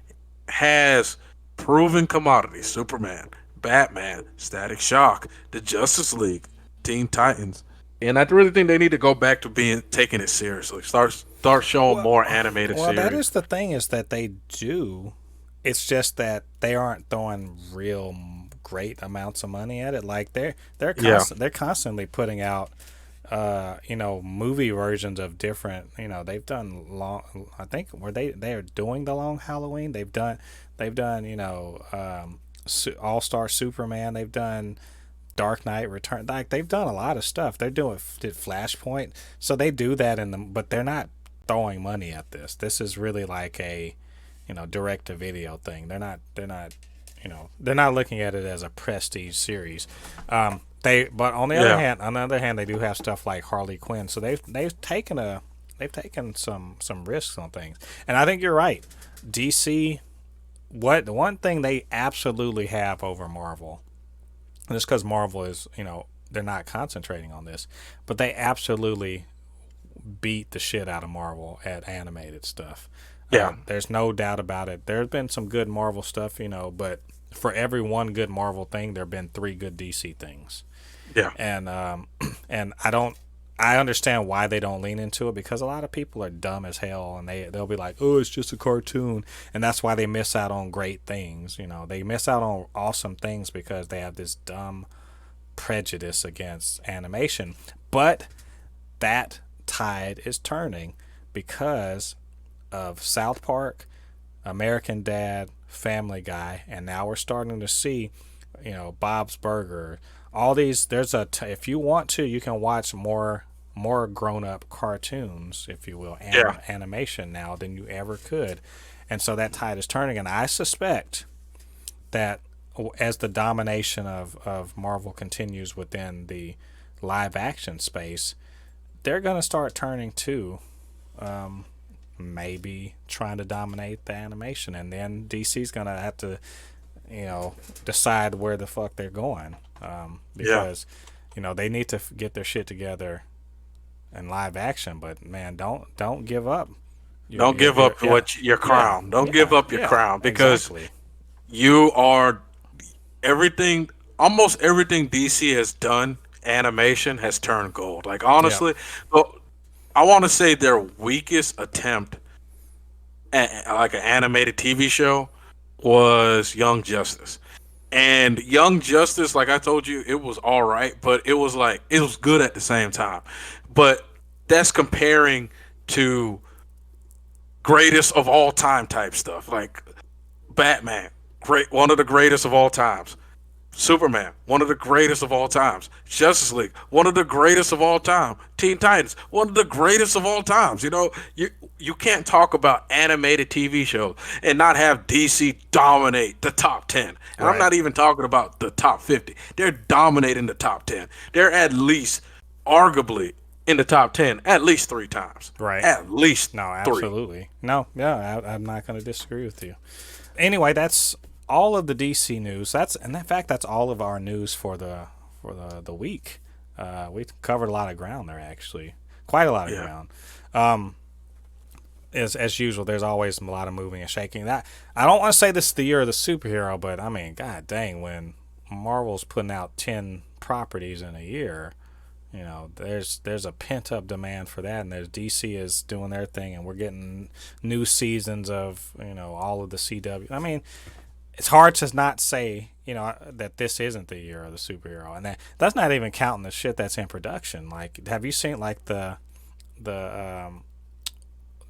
has proven commodities: Superman, Batman, Static Shock, the Justice League, Teen Titans. And I really think they need to go back to being taking it seriously. Start showing Well, more animated well, that series. is the thing, is that they do. It's just that they aren't throwing real great amounts of money at it. Like Yeah. they're constantly putting out movie versions of different. They've done long. I think were they are doing the long Halloween. They've done All Star Superman. They've done Dark Knight Return. Like they've done a lot of stuff. Did Flashpoint. So they do that but they're not throwing money at this. This is really like a direct to video thing. They're not looking at it as a prestige series. But on the other Yeah. hand, they do have stuff like Harley Quinn. So they've taken some risks on things. And I think you're right. DC, what the one thing they absolutely have over Marvel, just because Marvel is, they're not concentrating on this, but they absolutely beat the shit out of Marvel at animated stuff. Yeah. There's no doubt about it. There's been some good Marvel stuff, but for every one good Marvel thing, there have been three good DC things. Yeah. And and I don't. I understand why they don't lean into it, because a lot of people are dumb as hell, and they'll be like, "Oh, it's just a cartoon," and that's why they miss out on great things. You know, they miss out on awesome things because they have this dumb prejudice against animation. But that tide is turning because of South Park, American Dad, Family Guy, and now we're starting to see, Bob's Burger. All these, if you want to, you can watch more grown up cartoons, if you will, Yeah, animation now than you ever could, and so that tide is turning, and I suspect that as the domination of Marvel continues within the live action space, they're going to start turning to maybe trying to dominate the animation, and then DC's going to have to, decide where the fuck they're going, yeah. because they need to get their shit together in live action. But man, don't give up. Don't give up Yeah, your yeah, crown. Don't give yeah, up your yeah, crown because exactly. you are everything. Almost everything DC has done, animation has turned gold. Like Yep. honestly, well, I want to say their weakest attempt like an animated TV show was Young Justice. And Young Justice, like I told you, it was all right, but it was like it was good at the same time. But that's comparing to greatest of all time type stuff, like Batman, great, one of the greatest of all times. Superman, one of the greatest of all times. Justice League, one of the greatest of all time. Teen Titans, one of the greatest of all times. You can't talk about animated TV shows and not have DC dominate the top 10. And I'm Right. not even talking about the top 50. They're dominating the top 10. They're at least arguably in the top 10 at least 3 times. Right. At least No, 3. absolutely. No, yeah, I'm not going to disagree with you. Anyway, that's all of the DC news. In fact, that's all of our news for the week. We covered a lot of ground there, actually, quite a lot of Yeah. ground. Um, as usual, there's always a lot of moving and shaking. That I don't want to say this is the year of the superhero, but I mean, god dang, when Marvel's putting out 10 properties in a year, there's a pent up demand for that, and there's DC is doing their thing, and we're getting new seasons of all of the CW. I mean, it's hard to not say that this isn't the year of the superhero, and that's not even counting the shit that's in production. Like, have you seen like the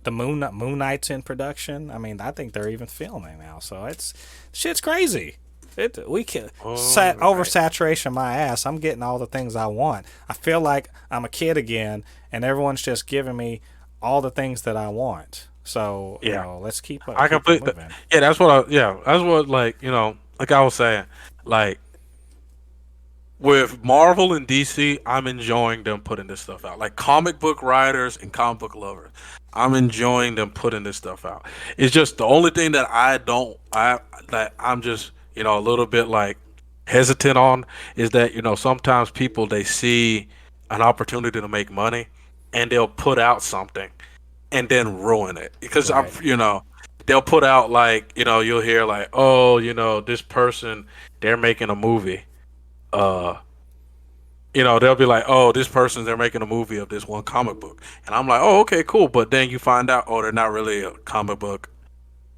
the Moon Knight's in production? I mean, I think they're even filming now, so it's shit's crazy. We can All right. oversaturation my ass. I'm getting all the things I want. I feel like I'm a kid again, and everyone's just giving me all the things that I want. So Yeah. let's I keep it complete. moving. Yeah, that's what like like I was saying, like with Marvel and DC, I'm enjoying them putting this stuff out. Like comic book writers and comic book lovers, I'm enjoying them putting this stuff out. It's just the only thing that I'm just a little bit like hesitant on is that sometimes people they see an opportunity to make money and they'll put out something and then ruin it because Right. they'll put out like you'll hear like, oh, this person, they're making a movie. uh they'll be like, oh, this person, they're making a movie of this one comic book, and I'm like, oh, okay, cool. But then you find out, oh, they're not really a comic book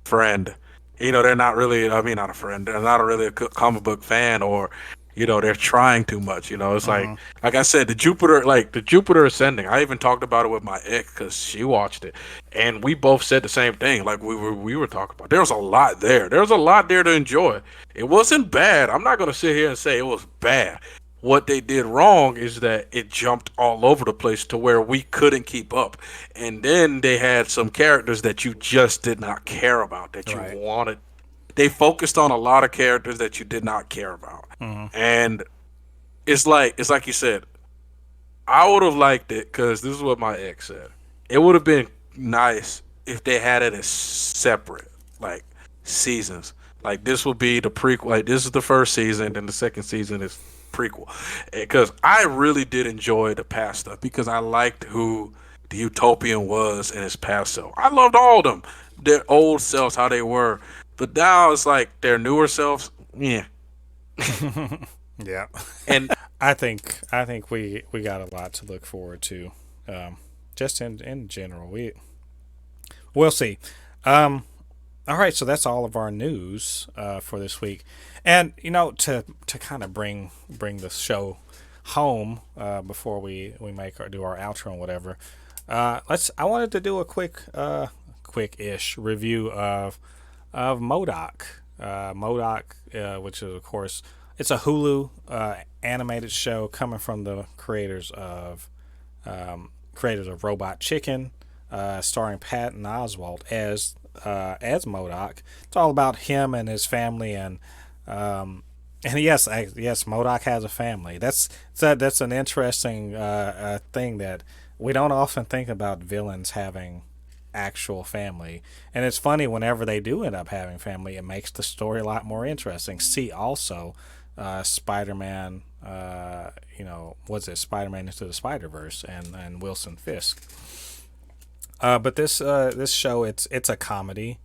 friend. They're not really, I mean, not a friend, they're not really a comic book fan, or they're trying too much. It's Mm-hmm. like I said, the Jupiter Ascending, I even talked about it with my ex because she watched it, and we both said the same thing. Like we were talking about, there's a lot there to enjoy. It wasn't bad. I'm not going to sit here and say it was bad. What they did wrong is that it jumped all over the place to where we couldn't keep up. And then they had some characters that you just did not care about, that you Right. wanted. They focused on a lot of characters that you did not care about. Mm-hmm. And it's like you said, I would have liked it because this is what my ex said. It would have been nice if they had it as separate, like seasons. Like this would be the prequel. Like this is the first season, and the second season is prequel. Because I really did enjoy the past stuff because I liked who the Utopian was in his past self. I loved all of them, their old selves, how they were. But now it's like their newer selves, yeah. Yeah. And I think we got a lot to look forward to. Um, just in general, we'll see. Um, all right, so that's all of our news for this week, and to kind of bring the show home before we do our outro and whatever. I wanted to do a quick-ish review of M.O.D.O.K. M.O.D.O.K, which is of course it's a Hulu animated show coming from the creators of Robot Chicken, starring Patton Oswalt as M.O.D.O.K. It's all about him and his family, and yes, M.O.D.O.K has a family. That's an interesting thing that we don't often think about villains having actual family. And it's funny whenever they do end up having family, it makes the story a lot more interesting. See also Spider-Man, what's it? Spider-Man Into the Spider-Verse and Wilson Fisk. But this show it's a comedy.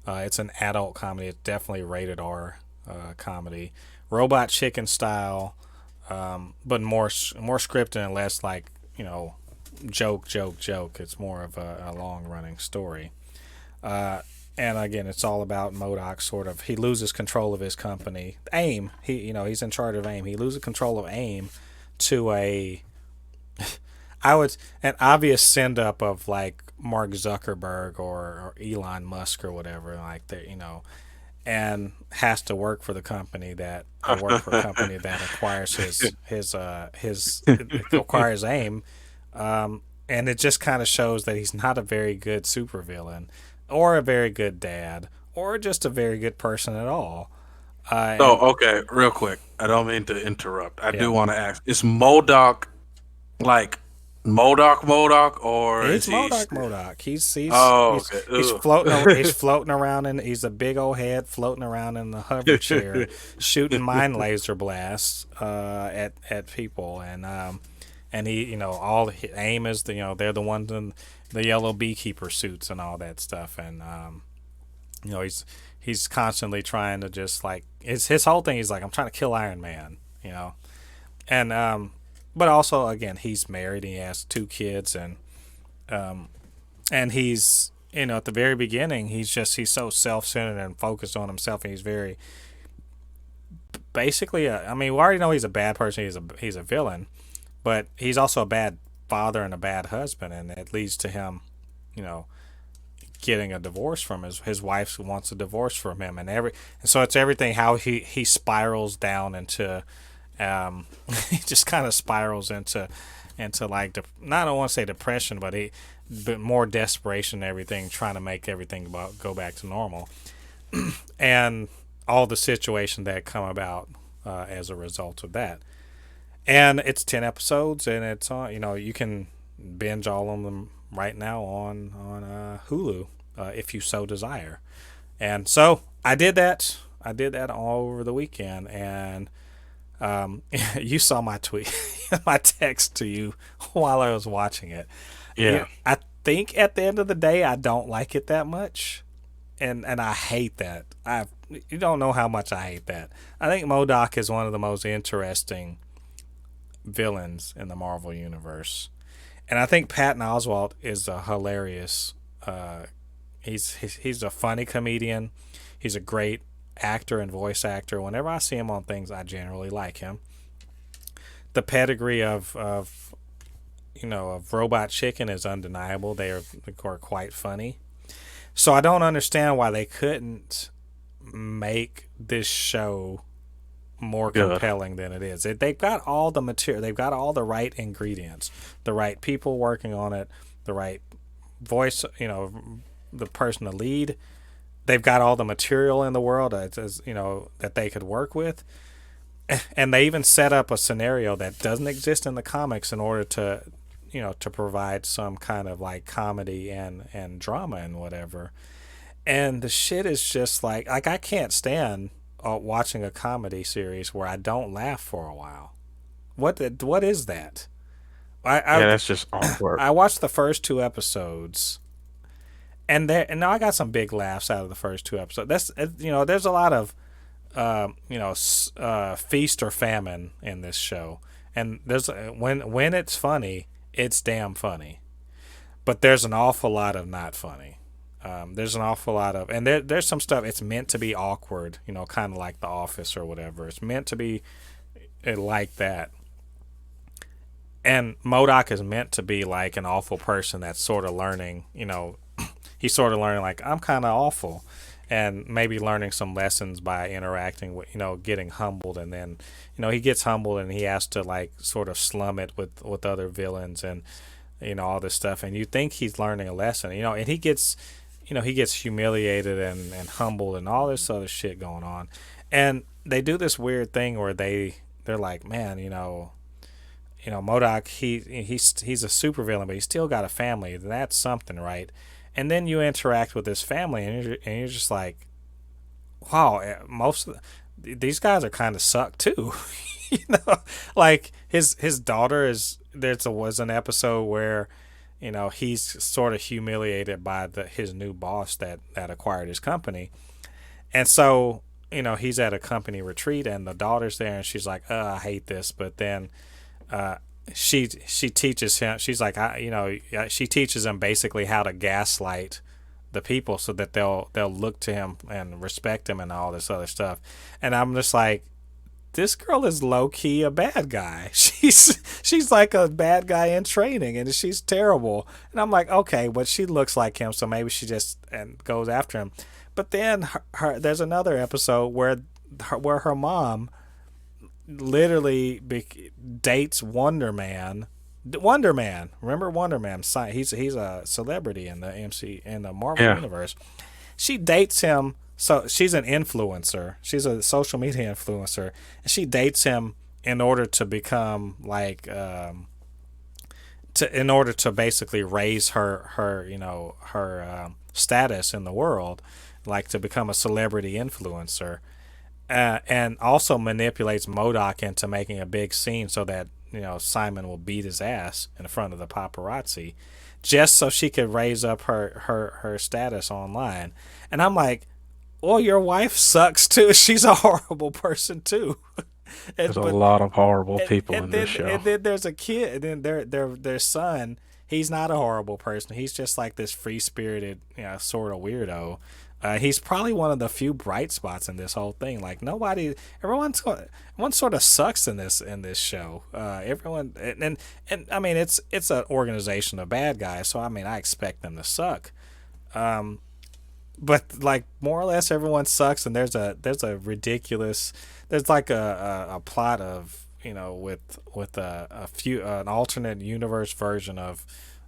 It's an adult comedy. It's definitely rated R comedy, Robot Chicken style, but more scripted and less like joke. It's more of a long running story. Uh, and again, it's all about M.O.D.O.K. Sort of, he loses control of his company, AIM. He's in charge of AIM. He loses control of AIM to I would an obvious send up of like Mark Zuckerberg or Elon Musk or whatever like that, and has to work for the company that work for a company that acquires his acquires AIM, and it just kind of shows that he's not a very good supervillain, or a very good dad, or just a very good person at all. So, And okay, real quick. I don't mean to interrupt. I do yeah, want to ask: is M.O.D.O.K like M.O.D.O.K, or is he's he? M.O.D.O.K. Oh, okay. He's Ugh. floating around, and he's a big old head floating around in the hover chair, shooting mind laser blasts at people, and he all AIM is they're the ones in the yellow beekeeper suits and all that stuff, and he's constantly trying to just like his whole thing. He's like, I'm trying to kill Iron Man, and but also again he's married and he has two kids, um and he's at the very beginning he's so self-centered and focused on himself, and he's very basically I mean we already know he's a bad person, he's a villain, but he's also a bad father and a bad husband, and it leads to him you know getting a divorce from his wife wants a divorce from him, and so it's everything how he spirals down into he just kind of spirals into like not I don't want to say depression, but more desperation and everything, trying to make everything go back to normal, and all the situations that come about as a result of that. And it's 10 episodes, and it's on. You can binge all of them right now on Hulu if you so desire. And so I did that. I did that all over the weekend, and you saw my tweet, my text to you while I was watching it. Yeah. I think at the end of the day, I don't like it that much, and I hate that. You don't know how much I hate that. I think M.O.D.O.K is one of the most interesting villains in the Marvel universe, and I think Patton Oswalt is a hilarious. He's a funny comedian. He's a great actor and voice actor. Whenever I see him on things, I generally like him. The pedigree of Robot Chicken is undeniable. Are quite funny. So I don't understand why they couldn't make this show more Good. compelling than it is. They've got all the material. They've got all the right ingredients, the right people working on it, the right voice. The person to lead. They've got all the material in the world that they could work with, and they even set up a scenario that doesn't exist in the comics in order to provide some kind of like comedy and drama and whatever. And the shit is just like I can't stand watching a comedy series where I don't laugh for a while. What is that? Yeah, I that's just awkward. I watched the first two episodes, and now I got some big laughs out of the first two episodes. There's a lot of feast or famine in this show, And there's when it's funny, it's damn funny. But there's an awful lot of not funny. There's an awful lot of, and there's some stuff. It's meant to be awkward, kind of like The Office or whatever. It's meant to be like that. And M.O.D.O.K is meant to be like an awful person that's sort of learning. He's sort of learning like I'm kind of awful, and maybe learning some lessons by interacting with, getting humbled, and then, he gets humbled and he has to like sort of slum it with other villains and all this stuff, and you think he's learning a lesson, and he gets humiliated and humbled and all this other shit going on, and they do this weird thing where they're like, man, M.O.D.O.K, he's a supervillain, but he's still got a family. That's something, right? And then you interact with his family, and you're just like, wow, most of these guys are kind of suck too. Like his daughter is. Was an episode where, he's sort of humiliated by his new boss that acquired his company, and so he's at a company retreat, and the daughter's there, and she's like, I hate this, but then she teaches him. She's like, she teaches him basically how to gaslight the people so that they'll look to him and respect him and all this other stuff. And I'm just like, this girl is low key a bad guy. She's like a bad guy in training, and she's terrible. And I'm like, okay, but she looks like him, so maybe she just and goes after him. But then there's another episode where her mom literally dates Wonder Man. Wonder Man, remember Wonder Man? He's a celebrity in the Marvel universe. She dates him. So she's an influencer. She's a social media influencer, and she dates him in order to become like, in order to basically raise her status in the world, like to become a celebrity influencer, and also manipulates M.O.D.O.K into making a big scene so that Simon will beat his ass in front of the paparazzi, just so she could raise up her status online. And I'm like, well, your wife sucks too. She's a horrible person too. There's a lot of horrible people in this show. And then there's a kid, and then their son. He's not a horrible person. He's just like this free spirited, sort of weirdo. He's probably one of the few bright spots in this whole thing. Like everyone sort of sucks in this show. Everyone, and I mean, it's an organization of bad guys, so I mean, I expect them to suck. But like more or less everyone sucks, and there's a ridiculous, there's like a plot of with an alternate universe version of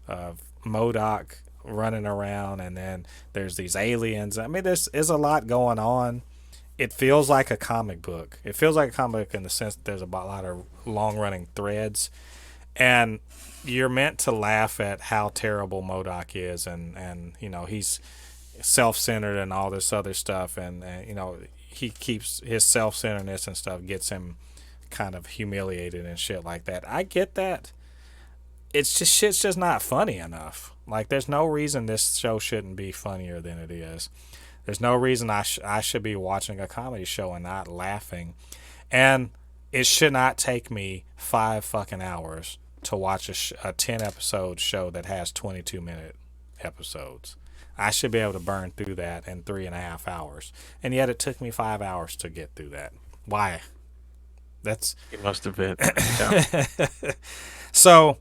M.O.D.O.K running around, and then there's these aliens. I mean, there's a lot going on. It feels like a comic book. It feels like a comic book in the sense that there's a lot of long running threads, and you're meant to laugh at how terrible M.O.D.O.K is, and he's self-centered and all this other stuff, and he keeps his self-centeredness and stuff gets him kind of humiliated and shit like that. I get that. Shit's just not funny enough. Like, there's no reason this show shouldn't be funnier than it is. There's no reason I should be watching a comedy show and not laughing, and it should not take me 5 fucking hours to watch a 10 episode show that has 22-minute episodes. I should be able to burn through that in 3.5 hours. And yet it took me 5 hours to get through that. Why? It must have been. Yeah. So,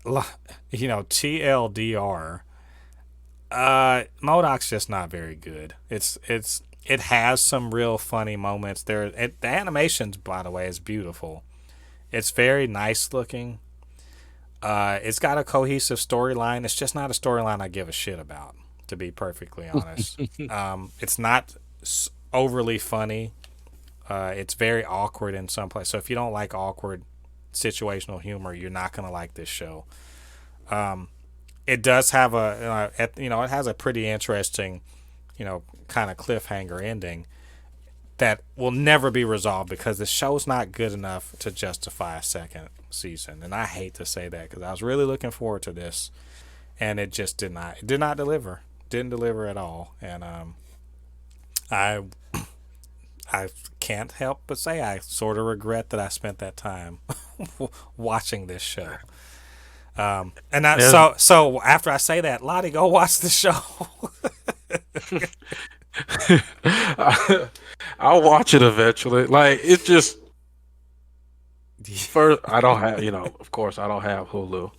TLDR, M.O.D.O.K's just not very good. It has some real funny moments. The animations, by the way, is beautiful. It's very nice looking. It's got a cohesive storyline. It's just not a storyline I give a shit about, to be perfectly honest. It's not overly funny. It's very awkward in some place. So if you don't like awkward situational humor, you're not going to like this show. It does have it has a pretty interesting, kind of cliffhanger ending that will never be resolved because the show's not good enough to justify a second season. And I hate to say that because I was really looking forward to this, and it just did not deliver. Didn't deliver at all. And I I can't help but say I sort of regret that I spent that time watching this show. And I, There's, so after I say that, Lottie, go watch the show. I'll watch it eventually. Like it's just first. I don't have, of course, I don't have Hulu,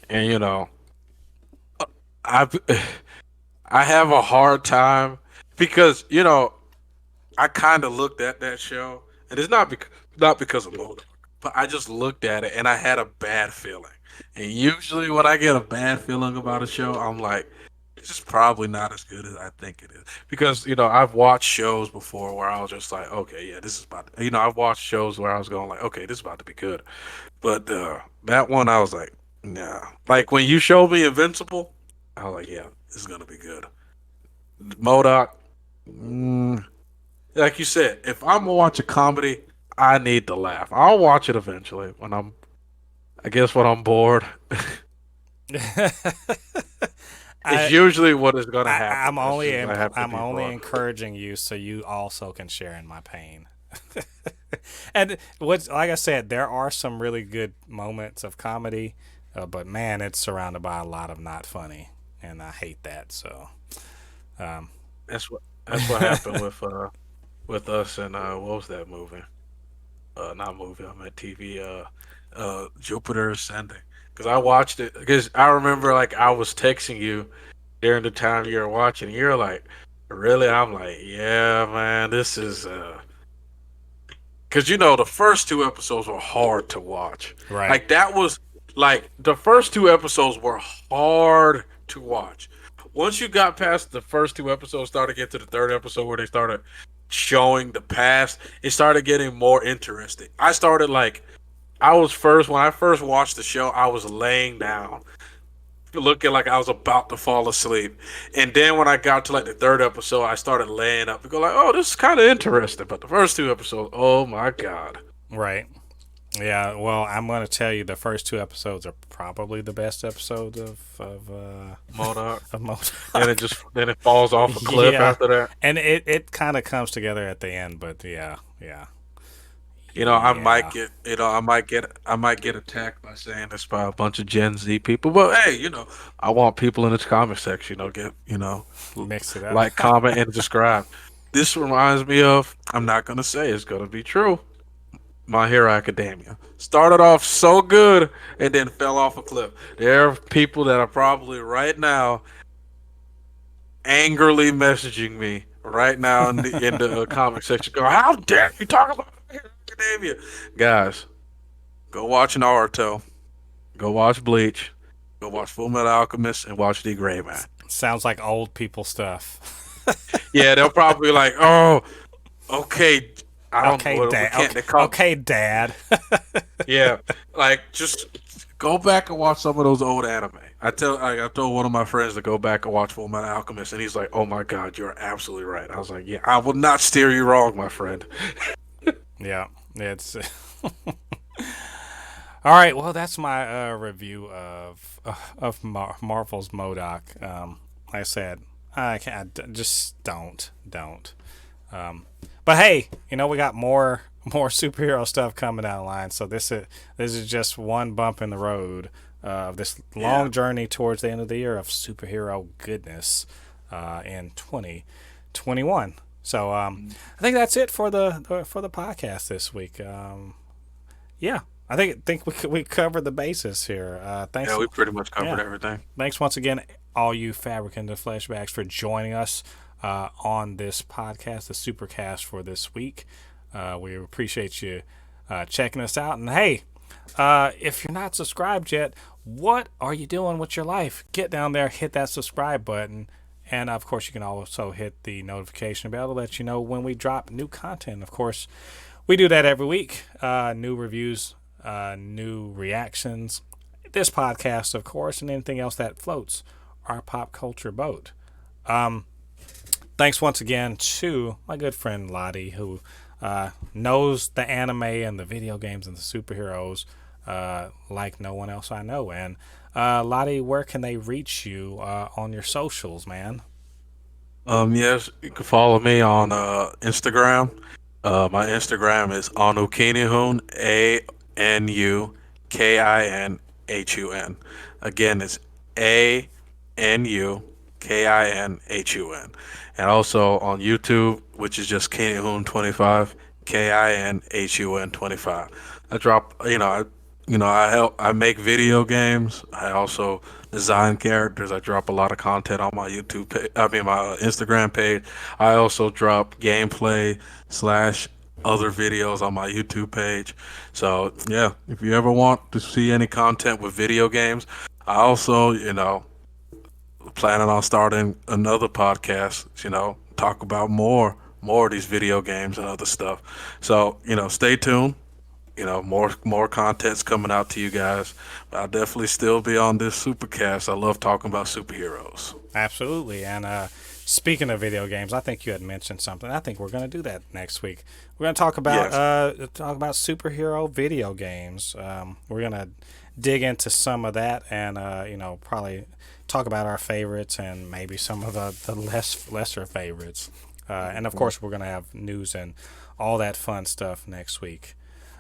and I I have a hard time because I kind of looked at that show, and it's not because of M.O.D.O.K, but I just looked at it and I had a bad feeling. And usually, when I get a bad feeling about a show, I'm like, this is probably not as good as I think it is. Because I've watched shows before where I was just like, okay, yeah, this is about. I've watched shows where I was going like, okay, this is about to be good. But that one, I was like, nah. Like when you showed me Invincible, I was like, yeah, this is gonna be good. M.O.D.O.K. Like you said, if I'm gonna watch a comedy, I need to laugh. I'll watch it eventually I guess when I'm bored. It's I, usually what is gonna happen. I'm It's only just I have to be only bored. encouraging you so you also can share in my pain. And what's like I said, there are some really good moments of comedy, but man, it's surrounded by a lot of not funny, and I hate that. So, um, That's what happened with us and what was that movie? Not movie. I meant TV. Jupiter Ascending. Because I watched it. Because I remember like I was texting you during the time you were watching. You're like, really? I'm like, yeah, man. This is because the first two episodes were hard to watch. right, Like that was like the first two episodes were hard to watch. Once you got past the first two episodes, started to get to the third episode where they started showing the past, it started getting more interesting. I was first when I first watched the show, I was laying down, looking like I was about to fall asleep. And then when I got to like the third episode, I started laying up and go like, "Oh, this is kind of interesting." But the first two episodes, oh my god. right. Yeah, well, I'm going to tell you the first two episodes are probably the best episodes MODOK. of Then MODOK. it falls off a cliff Yeah, after that. and it kind of comes together at the end, but yeah, yeah, I might yeah. get I might get attacked by saying this by a bunch of Gen Z people. But hey, I want people in the comment section, get Mix it up. like, comment, and subscribe. This reminds me of, I'm not gonna say it's gonna be true. My Hero Academia started off so good and then fell off a cliff. There are people that are probably right now angrily messaging me right now in the comment section. Go, how dare you talk about My Hero Academia, guys? Go watch Naruto. Go watch Bleach. Go watch Full Metal Alchemist and watch The Gray Man. Sounds like old people stuff. Yeah, they'll probably be like, oh, okay. I don't know Okay, what we dad. can't. Okay, They call. okay, dad. Yeah, like just go back and watch some of those old anime. I told one of my friends to go back and watch Full Metal Alchemist, and he's like, "Oh my god, you're absolutely right." I was like, "Yeah, I will not steer you wrong, my friend." Yeah, it's all right. Well, that's my review of Marvel's M.O.D.O.K. Like I said, just don't. Um, but hey, we got more superhero stuff coming down the line. So this is just one bump in the road of this Yeah. long journey towards the end of the year of superhero goodness in 2021. So I think that's it for the podcast this week. Yeah, I think we covered the bases here. Thanks. Yeah, we pretty much covered Yeah, everything. thanks once again, all you Fabricans and Fleshbags, for joining us on this podcast, the SUPER-CAST for this week. We appreciate you checking us out. And hey, if you're not subscribed yet, what are you doing with your life? Get down there, hit that subscribe button. And of course, you can also hit the notification bell to let you know when we drop new content. Of course, we do that every week. New reviews, new reactions, this podcast, of course, and anything else that floats our pop culture boat. Thanks once again to my good friend Lottie, who knows the anime and the video games and the superheroes like no one else I know. And Lottie, where can they reach you on your socials, man? Yes, you can follow me on Instagram. My Instagram is Anukinihun, ANUKINHUN. Again, it's ANUKINHUN. And also on YouTube, which is just Kinihun25, KINHUN25. I drop, I make video games. I also design characters. I drop a lot of content on my YouTube page, I mean my Instagram page. I also drop gameplay slash other videos on my YouTube page. So yeah, if you ever want to see any content with video games, I also, planning on starting another podcast, talk about more of these video games and other stuff. So, stay tuned. More content's coming out to you guys. But I'll definitely still be on this supercast. I love talking about superheroes. Absolutely. And speaking of video games, I think you had mentioned something. I think we're going to do that next week. We're going to Yes. talk about superhero video games. We're going to dig into some of that, and probably talk about our favorites and maybe some of the lesser favorites. And of course, we're going to have news and all that fun stuff next week.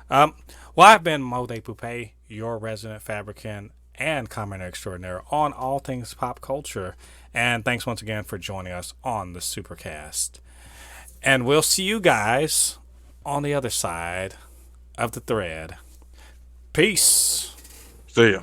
Um, well, I've been M.O.D.O.K, your resident fabricant and commenter extraordinaire on all things pop culture. And thanks once again for joining us on the Supercast. And we'll see you guys on the other side of the thread. Peace. See ya.